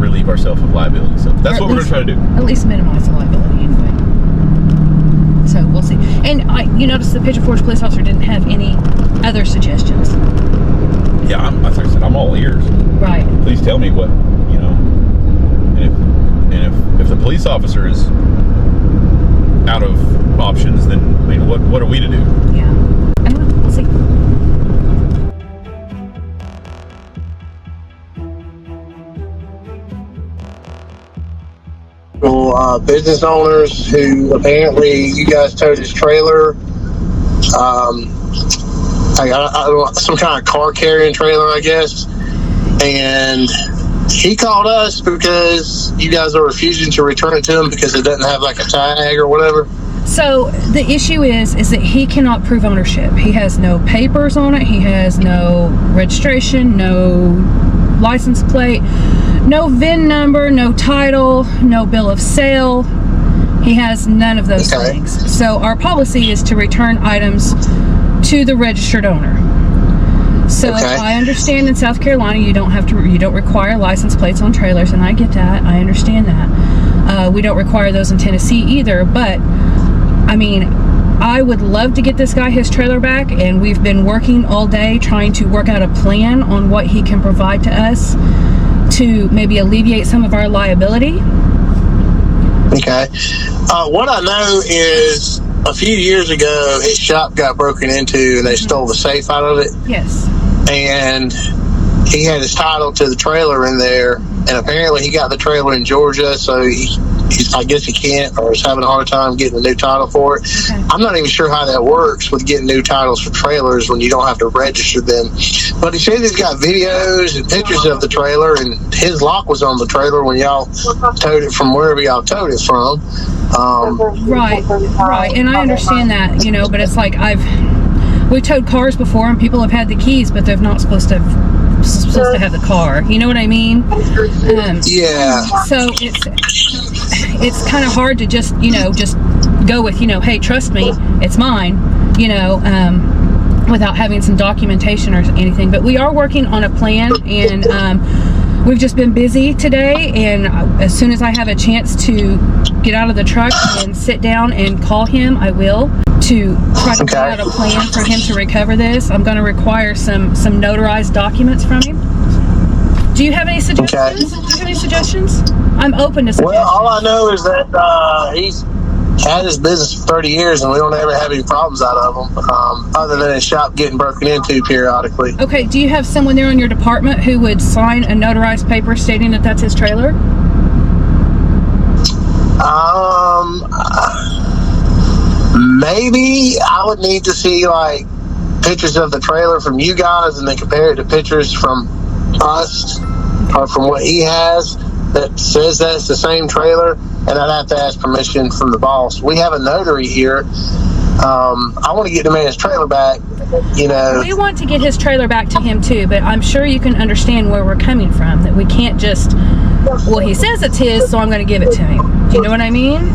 relieve ourselves of liability. So that's what we're going to try to do. At least minimize the liability anyway. So we'll see. And you notice the Pigeon Forge police officer didn't have any other suggestions. Yeah, like I said, I'm all ears. Right. Please tell me what, and if the police officer is out of options, then what are we to do? Yeah. I don't know. We'll see. Business owners who apparently you guys towed his trailer. Some kind of car carrying trailer, I guess. And he called us because you guys are refusing to return it to him because it doesn't have a tag or whatever. So the issue is that he cannot prove ownership. He has no papers on it. He has no registration, no license plate, no VIN number, no title, no bill of sale. He has none of those things. So our policy is to return items to the registered owner. So I understand in South Carolina you don't require license plates on trailers, and I get that. I understand that. We don't require those in Tennessee either, but I mean, I would love to get this guy his trailer back, and we've been working all day trying to work out a plan on what he can provide to us to maybe alleviate some of our liability. Okay. What I know is a few years ago, his shop got broken into and they stole the safe out of it. Yes. And he had his title to the trailer in there, and apparently he got the trailer in Georgia, so I guess he can't, or is having a hard time getting a new title for it. Okay. I'm not even sure how that works with getting new titles for trailers when you don't have to register them. But he said he's got videos and pictures of the trailer, and his lock was on the trailer when y'all towed it from wherever y'all towed it from. Right, and I understand that, but it's like we've towed cars before and people have had the keys, but they're not supposed to have supposed to have the car. You know what I mean? Yeah. So it's kind of hard to just go with, hey, trust me, it's mine, without having some documentation or anything. But we are working on a plan, and we've just been busy today, and as soon as I have a chance to get out of the truck and sit down and call him, I will, to try to get out a plan for him to recover this. I'm going to require some notarized documents from him. Do you have any suggestions? Do you have any suggestions? I'm open to suggestions. Well, all I know is that he's had his business for 30 years, and we don't ever have any problems out of him, other than his shop getting broken into periodically. Okay, do you have someone there in your department who would sign a notarized paper stating that that's his trailer? Maybe I would need to see like pictures of the trailer from you guys, and then compare it to pictures from us or from what he has that says that's the same trailer, and I'd have to ask permission from the boss. We have a notary here. I want to get the man's trailer back, We want to get his trailer back to him too, but I'm sure you can understand where we're coming from, that we can't just, he says it's his, so I'm going to give it to him. Do you know what I mean?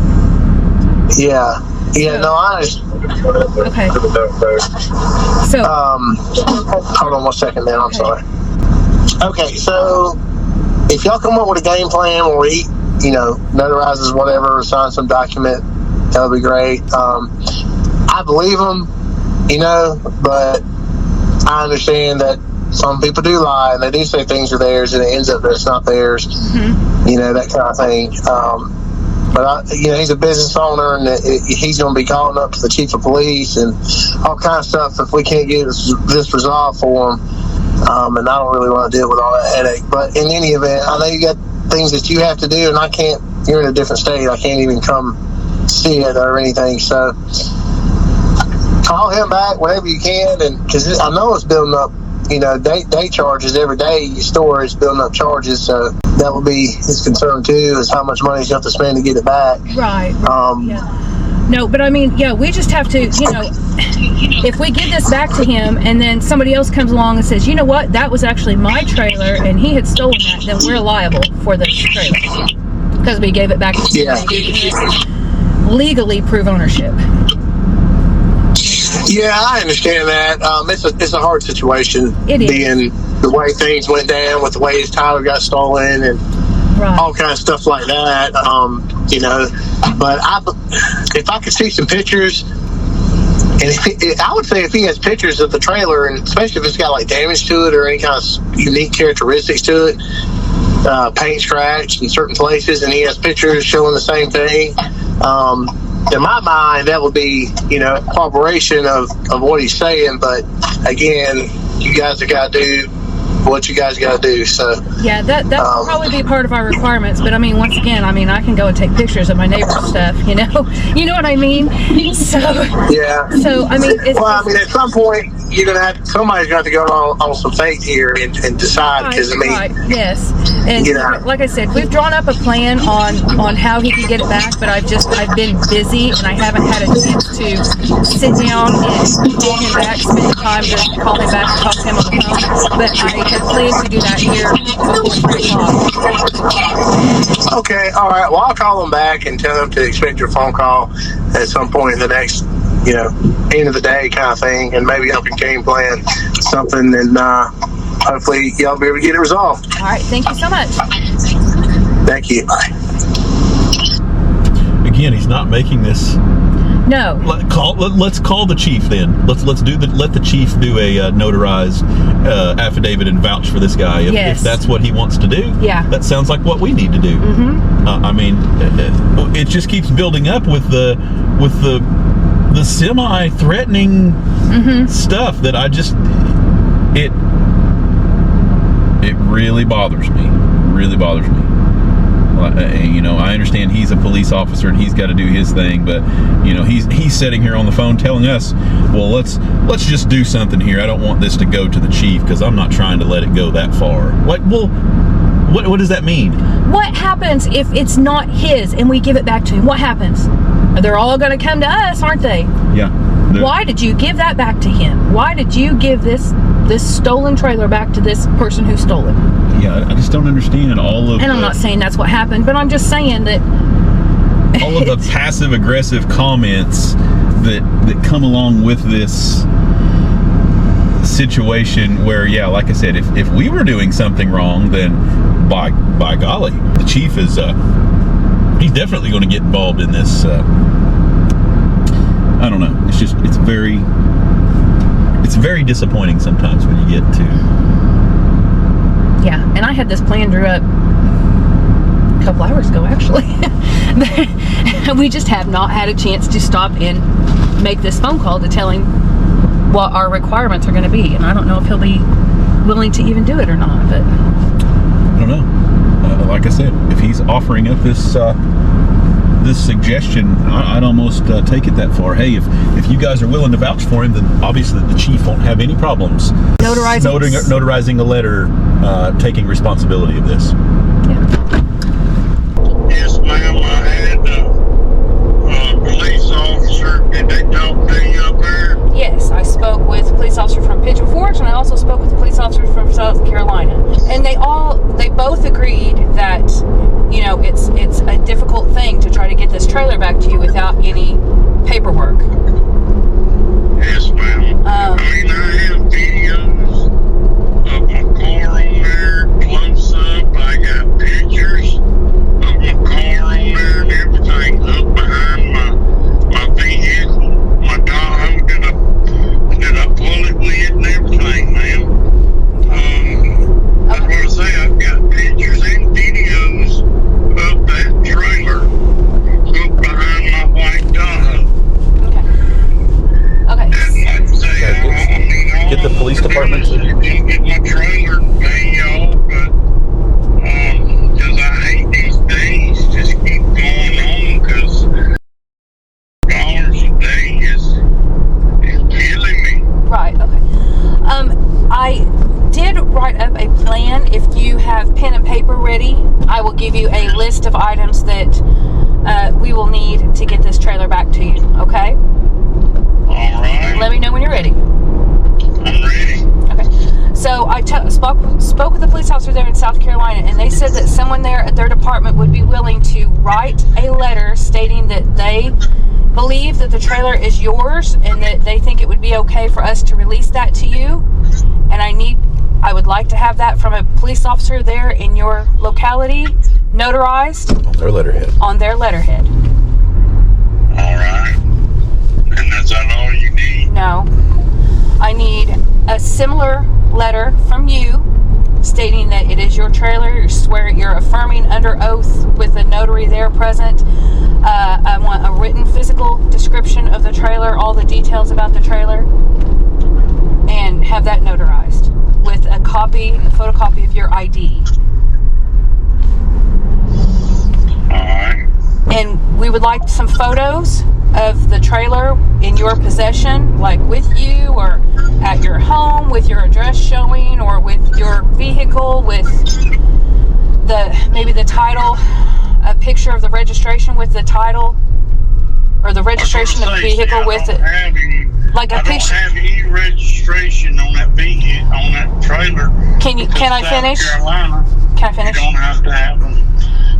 Yeah. Yeah, no, I understand. Okay. So, hold on 1 second, man. I'm sorry. Okay, so if y'all come up with a game plan where he, notarizes whatever or signs some document, that would be great. I believe him, but I understand that some people do lie, and they do say things are theirs, and it ends up that it's not theirs. Mm-hmm. That kind of thing. But he's a business owner, and he's going to be calling up to the chief of police and all kinds of stuff if we can't get this resolved for him. And I don't really want to deal with all that headache. But in any event, I know you got things that you have to do, and I can't. You're in a different state. I can't even come see it or anything. So call him back whenever you can, and because I know it's building up. Day charges every day. Your store is building up charges, so that would be his concern too, is how much money you have to spend to get it back. Right. Yeah. No, but I mean, we just have to, if we give this back to him and then somebody else comes along and says, you know what, that was actually my trailer and he had stolen that, then we're liable for the trailer because we gave it back to him. Yeah. Legally prove ownership. Yeah, I understand that. It's a hard situation. It is. Being the way things went down with the way his Tyler got stolen and all kinds of stuff like that. But if I could see some pictures, and I would say if he has pictures of the trailer, and especially if it's got like damage to it or any kind of unique characteristics to it, paint scratch in certain places, and he has pictures showing the same thing. In my mind, that would be, corroboration of what he's saying. But again, you guys have got to do what you guys got to do. So yeah, that will probably be part of our requirements. But I mean, once again, I can go and take pictures of my neighbor's stuff. You know what I mean. So yeah. So I mean, at some point, somebody's gonna have to go on some faith here and decide. Because right. Yes, and like I said, we've drawn up a plan on how he can get it back. But I've been busy and I haven't had a chance to sit down and call him back, spend time to call him back and talk to him on the phone. But I had planned to do that here before 3 o'clock. Okay, all right. Well, I'll call him back and tell him to expect your phone call at some point in the next, end of the day kind of thing, and maybe y'all can game plan something, and hopefully y'all be able to get it resolved. All right. Thank you so much. Thank you. Bye. Again, he's not making this. No. Let's call the chief then. Let the chief do a notarized affidavit and vouch for this guy if that's what he wants to do. Yeah. That sounds like what we need to do. Mm-hmm. It just keeps building up with the semi-threatening stuff that it really bothers me. Really bothers me. I understand he's a police officer and he's got to do his thing, but he's sitting here on the phone telling us, well, let's just do something here. I don't want this to go to the chief because I'm not trying to let it go that far. What does that mean? What happens if it's not his and we give it back to him? What happens? They're all going to come to us, aren't they? Yeah. Why did you give that back to him? Why did you give this stolen trailer back to this person who stole it? Yeah, I just don't understand all of. And I'm not saying that's what happened, but I'm just saying that all of the passive aggressive comments that come along with this situation. Where, yeah, like I said, if we were doing something wrong, then by golly, the chief is he's definitely going to get involved in this. I don't know. It's very disappointing sometimes when you get to. Yeah, and I had this plan drew up a couple hours ago, actually. We just have not had a chance to stop and make this phone call to tell him what our requirements are going to be, and I don't know if he'll be willing to even do it or not. But I don't know. Like I said, if he's offering up this suggestion, I'd almost take it that far. Hey, if you guys are willing to vouch for him, then obviously the chief won't have any problems notarizing a letter taking responsibility of this. Yes, ma'am. I had a police officer. Did they talk to you up there? yes, I spoke with a police officer from Pigeon Forge, and I also spoke with a police officer from South Carolina, and they both agreed that, you know, it's a difficult thing to try to get this trailer back to you without any paperwork. Yes, ma'am. I mean, I have videos of my car on there, close up. I got pictures of my car on there and everything up behind my vehicle, my Tahoe. Did I pull it with and everything, ma'am? That's what I say. I've got pictures and videos of that trailer up behind my white Tahoe. Okay. Get the police department to Get my trailer and pay y'all, but because I hate these days just keep going on, because dollars a day is killing me. Right, okay. I did write up a plan. If you have pen and paper ready, I will give you a list of items that we will need to get this trailer back to you, okay? All right. Let me know when you're ready. I'm ready. Okay. So I spoke with the police officer there in South Carolina, and they said that someone there at their department would be willing to write a letter stating that they believe that the trailer is yours and that they think it would be okay for us to release that to you. And I would like to have that from a police officer there in your locality, notarized on their letterhead. All right. And that's not all you need? No. I need a similar letter from you stating that it is your trailer. You're affirming under oath with a notary there present. I want a written physical description of the trailer, all the details about the trailer, and have that notarized with a photocopy of your ID. Alright. And we would like some photos of the trailer in your possession, like with you or at your home with your address showing, or with your vehicle with maybe the title, a picture of the registration with the title, or the registration of the vehicle with it. Like a picture. I don't have any registration on that vehicle, on that trailer. Can I finish? South Carolina, can I finish? You don't have to have them.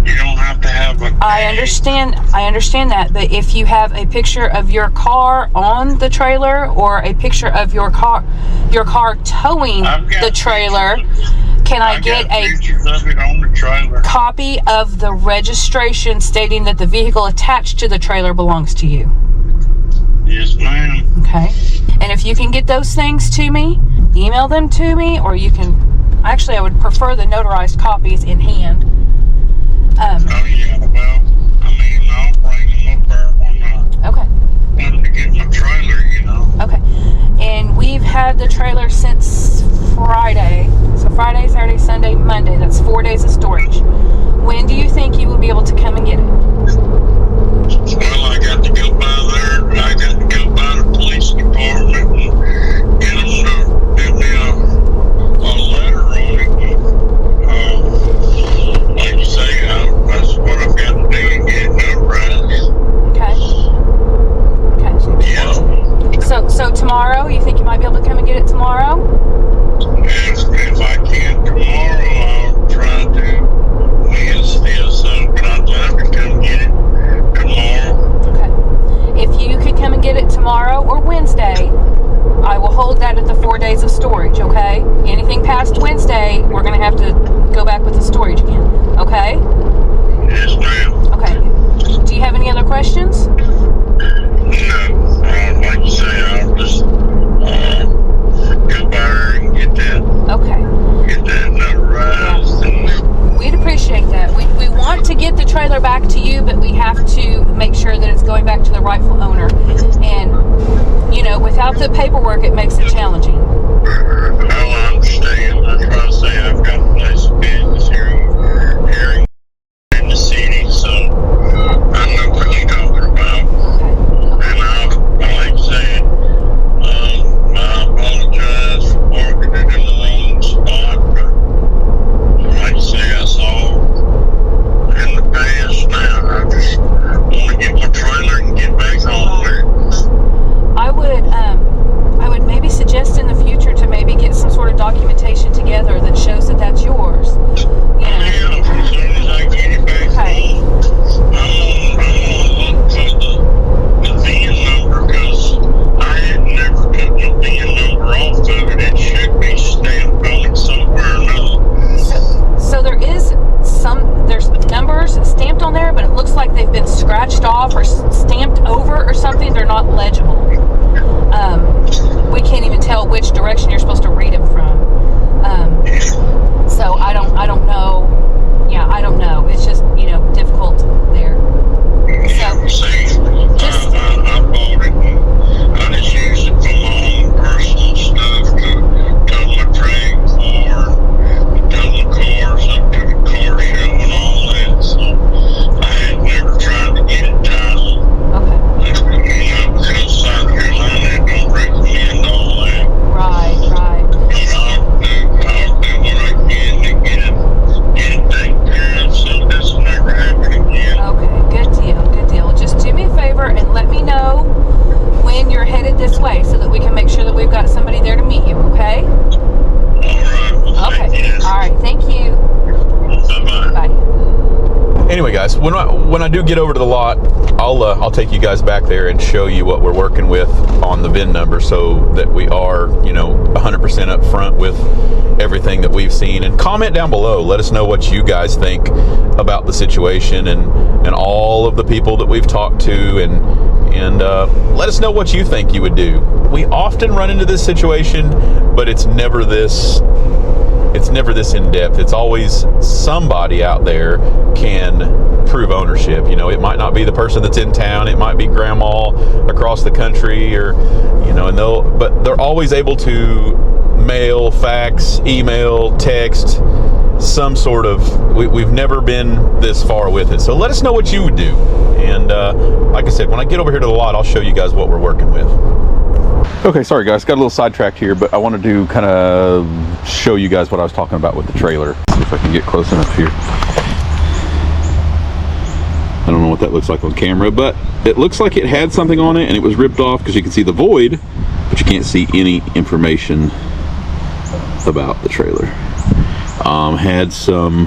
You don't have to have a. I understand that, but if you have a picture of your car on the trailer, or a picture of your car towing the trailer, can I get a copy of the registration stating that the vehicle attached to the trailer belongs to you? Yes, ma'am. Okay. And if you can get those things to me, email them to me, or you can. Actually, I would prefer the notarized copies in hand. Oh yeah, well, I mean, I'll bring them up there when to get my trailer, you know. Okay. And we've had the trailer since Friday. So Friday, Saturday, Sunday, Monday. That's 4 days of storage. When do you think you will be able to come and get it? Well, I got to go by there. I got to go by the police department and get them to give me a letter on it. Like you say, that's what I've got to do and get it notarized. Okay. Yeah. So think you might be able to come and get it tomorrow? If I can tomorrow, I'll try to Wednesday, so, but I'd love to come get it tomorrow. Okay. If you could come and get it tomorrow or Wednesday, I will hold that at the 4 days of storage, okay? Anything past Wednesday, we're going to have to go back with the storage again, okay? Yes, ma'am. Okay. Do you have any other questions? No, like you say, I'll just go by her and get that. Okay. Get that notarized. And We'd appreciate that. We want to get the trailer back to you, but we have to make sure that it's going back to the rightful owner. And, you know, without the paperwork, it makes it challenging. oh, I understand. I try to say I've got a place of business here in the city, so I know what you're talking about. Okay. And I like to say, I apologize for parking it in the wrong spot, but like I say, I saw in the past now. I just want to get my trailer and get back home with it. I would maybe suggest in the future to maybe get some sort of documentation together that shows that that's yours. You know. Yeah, as soon as I get it back home, I'm gonna look for the VIN number, because I had never took the VIN number off of it. It should be stamped on it somewhere or another. So there's numbers stamped on there, but it looks like they've been scratched off or stamped over or something. They're not legible. We can't even tell which direction you're supposed to read them from. So I don't know. Yeah, I don't know. It's just, you know, difficult there. Yeah, see, I bought it and I just used it for my own personal stuff to tow my track for, tow my cars up to the car show and all that. So I had never tried to get it titled. Okay. You know, because South Carolina don't recommend all that. Right. But I'll do what I can to get it taken care of, so this will never happen again. Okay, good deal. Just do me a favor and let me know when you're headed this way so that we can make sure that we've got somebody there to meet you, okay? Alright, Okay. All right, thank you. Bye-bye. Bye. Anyway, guys, when I do get over to the lot, I'll take you guys back there and show you what we're working with on the VIN number, so that we are, you know, 100% up front with everything that we've seen. And comment down below. Let us know what you guys think about the situation and all of the people that we've talked to, and let us know what you think you would do. We often run into this situation, but it's never this in-depth. It's always somebody out there can prove ownership. You know, it might not be the person that's in town, it might be grandma across the country, or, you know, but they're always able to mail, fax, email, text, some sort of, we've never been this far with it. So let us know what you would do. And like I said, when I get over here to the lot, I'll show you guys what we're working with. Okay, sorry guys, got a little sidetracked here, but I wanted to kind of show you guys what I was talking about with the trailer. See if I can get close enough here. I don't know what that looks like on camera, but it looks like it had something on it and it was ripped off, because you can see the void, but you can't see any information about the trailer. Had some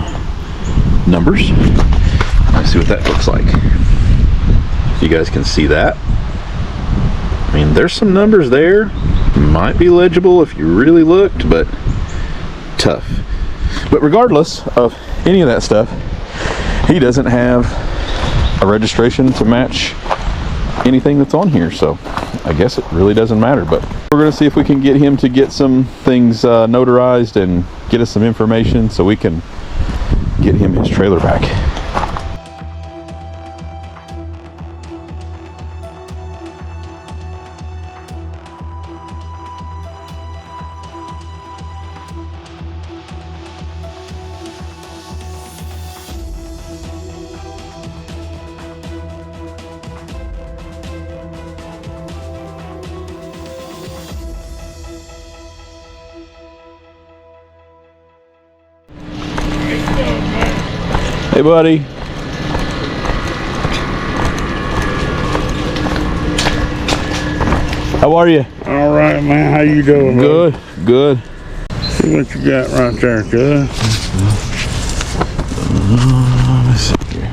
numbers. Let's see what that looks like. You guys can see that. I mean, there's some numbers there. Might be legible if you really looked, but tough. But regardless of any of that stuff, he doesn't have a registration to match anything that's on here, so I guess it really doesn't matter. But we're going to see if we can get him to get some things notarized and get us some information so we can get him his trailer back. Hey, buddy. How are you? All right, man. How you doing? Good, good. See what you got right there, cuz. Let's see here.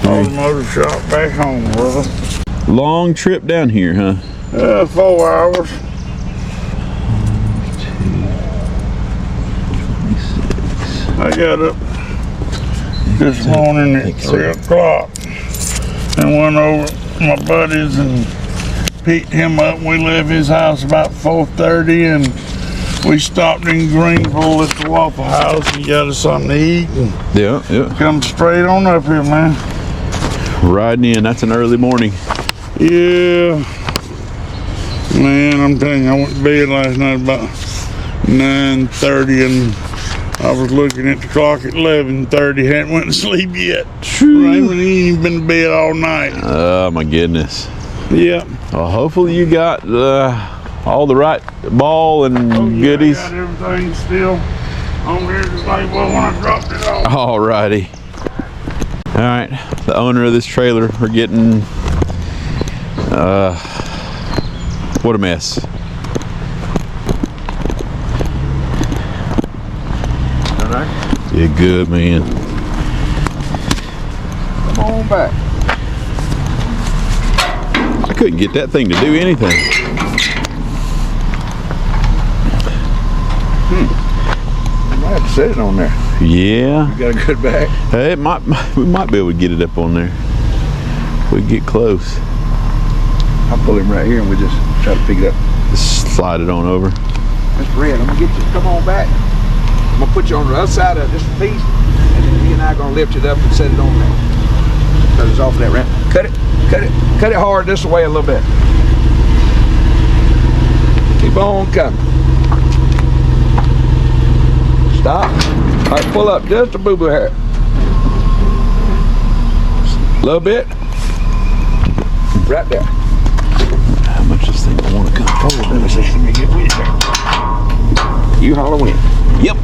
Automotive shop back home, brother. Long trip down here, huh? 4 hours. 26. I got up this morning at 3 o'clock and went over to my buddies and picked him up. We left his house about 4:30 and we stopped in Greenville at the Waffle House and got us something to eat. And Yeah. come straight on up here, man. Riding in. That's an early morning. Yeah. Man, I'm telling you, I went to bed last night about 9:30 and I was looking at the clock at 11:30. Hadn't went to sleep yet. Raymond ain't even been to bed all night. Oh my goodness. Yeah. Well, hopefully you got all the right ball and goodies. I got everything still on here just like well when I dropped it off. Alrighty. All right. The owner of this trailer, we're getting. What a mess. All right. Yeah, good, man. Come on back. I couldn't get that thing to do anything. You might have to set it on there. Yeah. You got a good back. Hey, we might be able to get it up on there. We get close. I'll pull him right here and we just try to pick it up. Just slide it on over. Mr. Red, I'm gonna get you. Come on back. I'm gonna put you on the other side of this piece, and then he and I are gonna lift it up and set it on there. Cut it off of that ramp. Cut it hard this way a little bit. Keep on coming. Stop. All right, pull up just a boo-boo hair. A little bit. Right there. How much this thing want to come forward? Let me see. Let me get with you there. You holler when. Yep.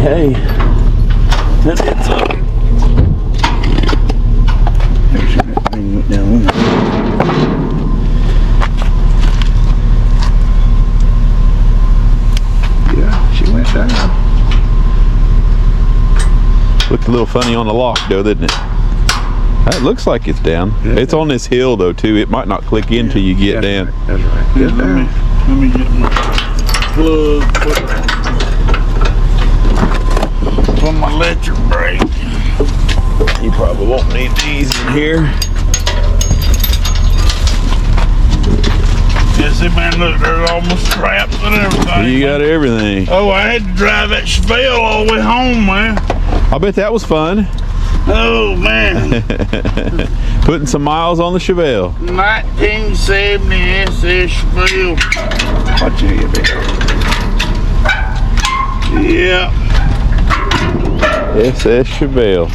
Hey. That it's up. Make sure that thing went down. Yeah, she went down. Looked a little funny on the lock though, didn't it? That looks like it's down. Yeah. It's on this hill though too. It might not click in till you get down. Right. That's right. Yeah, let me get my plug for my electric brake. You probably won't need these in here. Yeah, see, man, look, there's all my straps and everything. You got everything. Oh, I had to drive that Chevelle all the way home, man. I bet that was fun. Oh, man. Putting some miles on the Chevelle. 1970 SS Chevelle. I'll tell you a bit. Yeah. SS Chevelle.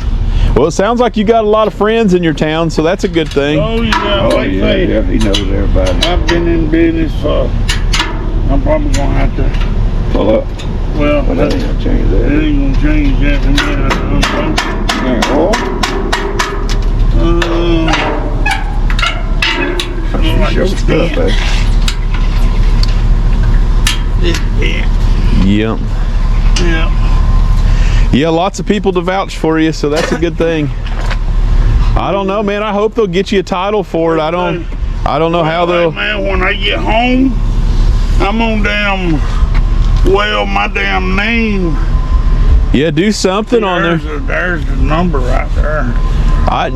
Well, it sounds like you got a lot of friends in your town, so that's a good thing. Oh, yeah. Oh, yeah, he knows everybody. I've been in business for, I'm probably going to have to, Pull up. well, But that ain't gonna change it that. ain't going to change that in a minute. Yeah, oh, show stuff, eh? Yep. Yeah. Yeah, lots of people to vouch for you, so that's a good thing. I don't know, man. I hope they'll get you a title for it. I don't know how they'll. Man, when I get home, I'm on my damn name. Yeah, do something on there. There's the number right there. I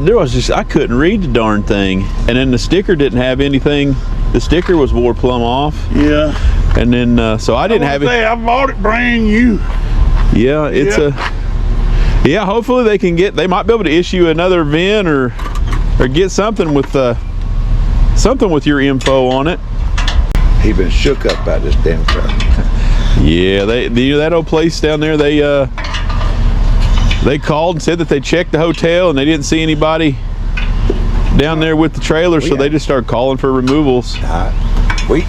couldn't read the darn thing, and then the sticker didn't have anything. The sticker was wore plumb off. Yeah. And then so I didn't have it. I bought it brand new. Yeah, it's yeah. Hopefully they might be able to issue another VIN or get something with your info on it. He been shook up by this damn truck. Yeah, that old place down there, they called and said that they checked the hotel and they didn't see anybody down there with the trailer, so they just started calling for removals. We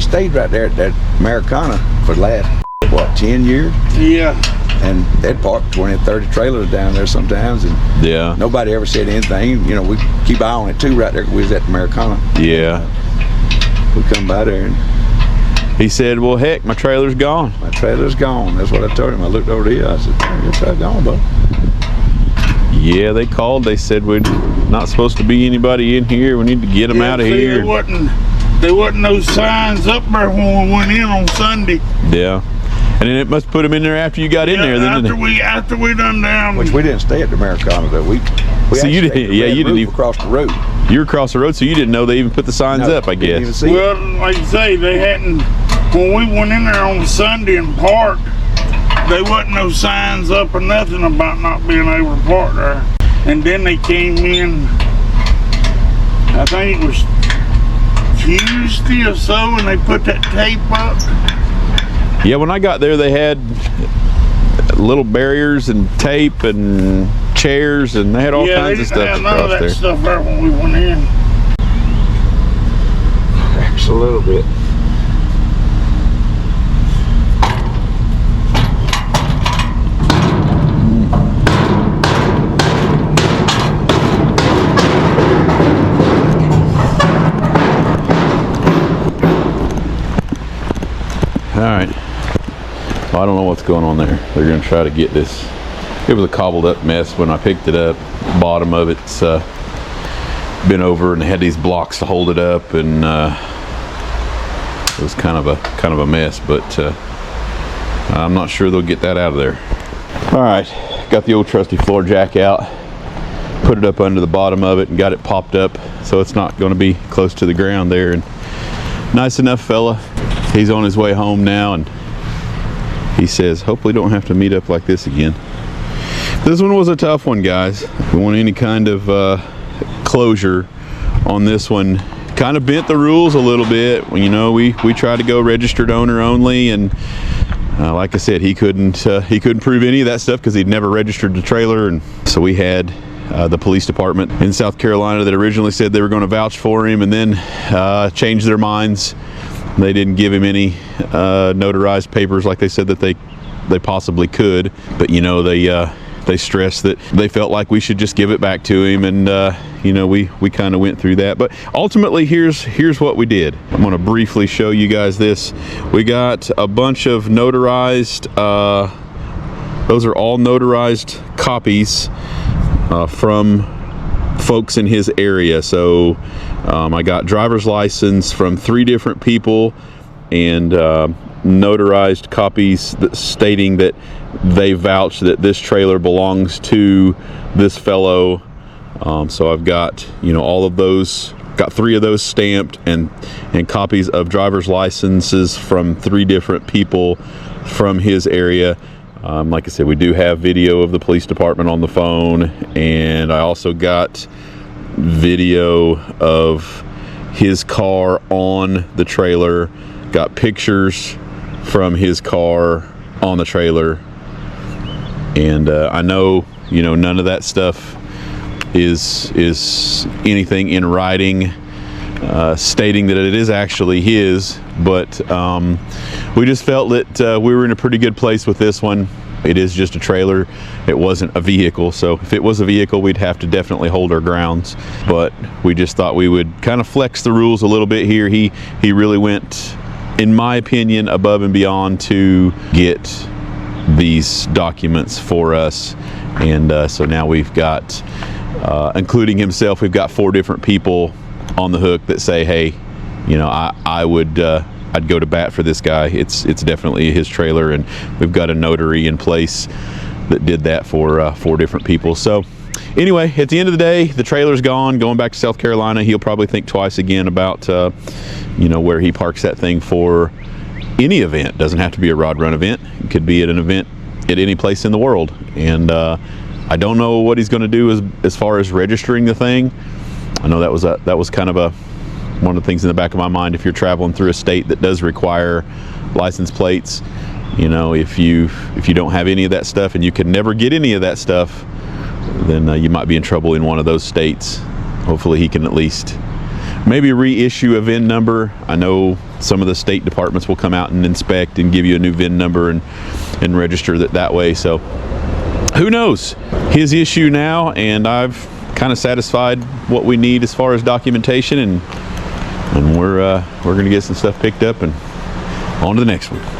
stayed right there at that Americana for the last, what, 10 years? Yeah. And they'd park 20 or 30 trailers down there sometimes, and Yeah. nobody ever said anything. You know, we keep eye on it too right there. We was at the Americana. Yeah. We come by there and He said, well, heck, my trailer's gone. my trailer's gone. That's what I told him. I looked over here. I said, your trailer's gone, bud. Yeah, they called. They said we're not supposed to be anybody in here. We need to get them out of here. There wasn't no signs up there when we went in on Sunday. Yeah. And then it must put them in there after you got in there. Then, didn't it? After we done down. Which we didn't stay at the Americana though. We So you actually didn't- stayed at the yeah, Red you didn't Roof even- across the road. You were across the road, so you didn't know they even put the signs No, up, I didn't even guess. see it. Well, like I say, they hadn't. When we went in there on Sunday and parked, there wasn't no signs up or nothing about not being able to park there. And then they came in. I think it was Tuesday or so, and they put that tape up. Yeah, when I got there, they had little barriers and tape and chairs, and they had all kinds of stuff Yeah, none of across that there. stuff there when we went in. Just a little bit. All right. Well, I don't know what's going on there. They're going to try to get this. It was a cobbled up mess when I picked it up. Bottom of it's been over, and they had these blocks to hold it up, and it was kind of a mess. But I'm not sure they'll get that out of there. All right, got the old trusty floor jack out. Put it up under the bottom of it and got it popped up so it's not going to be close to the ground there. And nice enough fella. He's on his way home now, and he says, hopefully don't have to meet up like this again. This one was a tough one, guys. If we want any kind of closure on this one, kind of bent the rules a little bit. You know, we tried to go registered owner only, and like I said, he couldn't prove any of that stuff because he'd never registered the trailer. And so we had the police department in South Carolina that originally said they were going to vouch for him, and then changed their minds. They didn't give him any notarized papers like they said that they possibly could. But you know, they stressed that they felt like we should just give it back to him, and you know, we kind of went through that. But ultimately, here's what we did. I'm going to briefly show you guys this. We got a bunch of notarized. Those are all notarized copies from folks in his area. So I got driver's license from 3 different people, and notarized copies stating that they vouch that this trailer belongs to this fellow. So I've got, you know, all of those, got 3 of those stamped, and copies of driver's licenses from 3 different people from his area. Like I said, we do have video of the police department on the phone, and I also got video of his car on the trailer, got pictures from his car on the trailer. And I know, you know, none of that stuff is anything in writing stating that it is actually his, but we just felt that we were in a pretty good place with this one. It is just a trailer. It wasn't a vehicle. So if it was a vehicle, we'd have to definitely hold our grounds. But we just thought we would kind of flex the rules a little bit here. He really went, in my opinion, above and beyond to get these documents for us. And so now we've got, including himself, we've got 4 different people on the hook that say, hey, you know, I would I'd go to bat for this guy. It's definitely his trailer, and we've got a notary in place that did that for 4 different people. So anyway, at the end of the day, the trailer's gone. Going back to South Carolina, he'll probably think twice again about you know, where he parks that thing for any event. Doesn't have to be a rod run event. It could be at an event at any place in the world. And I don't know what he's going to do as far as registering the thing. I know that was kind of one of the things in the back of my mind. If you're traveling through a state that does require license plates, you know, if you don't have any of that stuff and you can never get any of that stuff, then you might be in trouble in one of those states. Hopefully he can at least maybe reissue a VIN number. I know some of the state departments will come out and inspect and give you a new VIN number and register that way. So who knows? His issue now, and I've kind of satisfied what we need as far as documentation, and we're going to get some stuff picked up and on to the next one.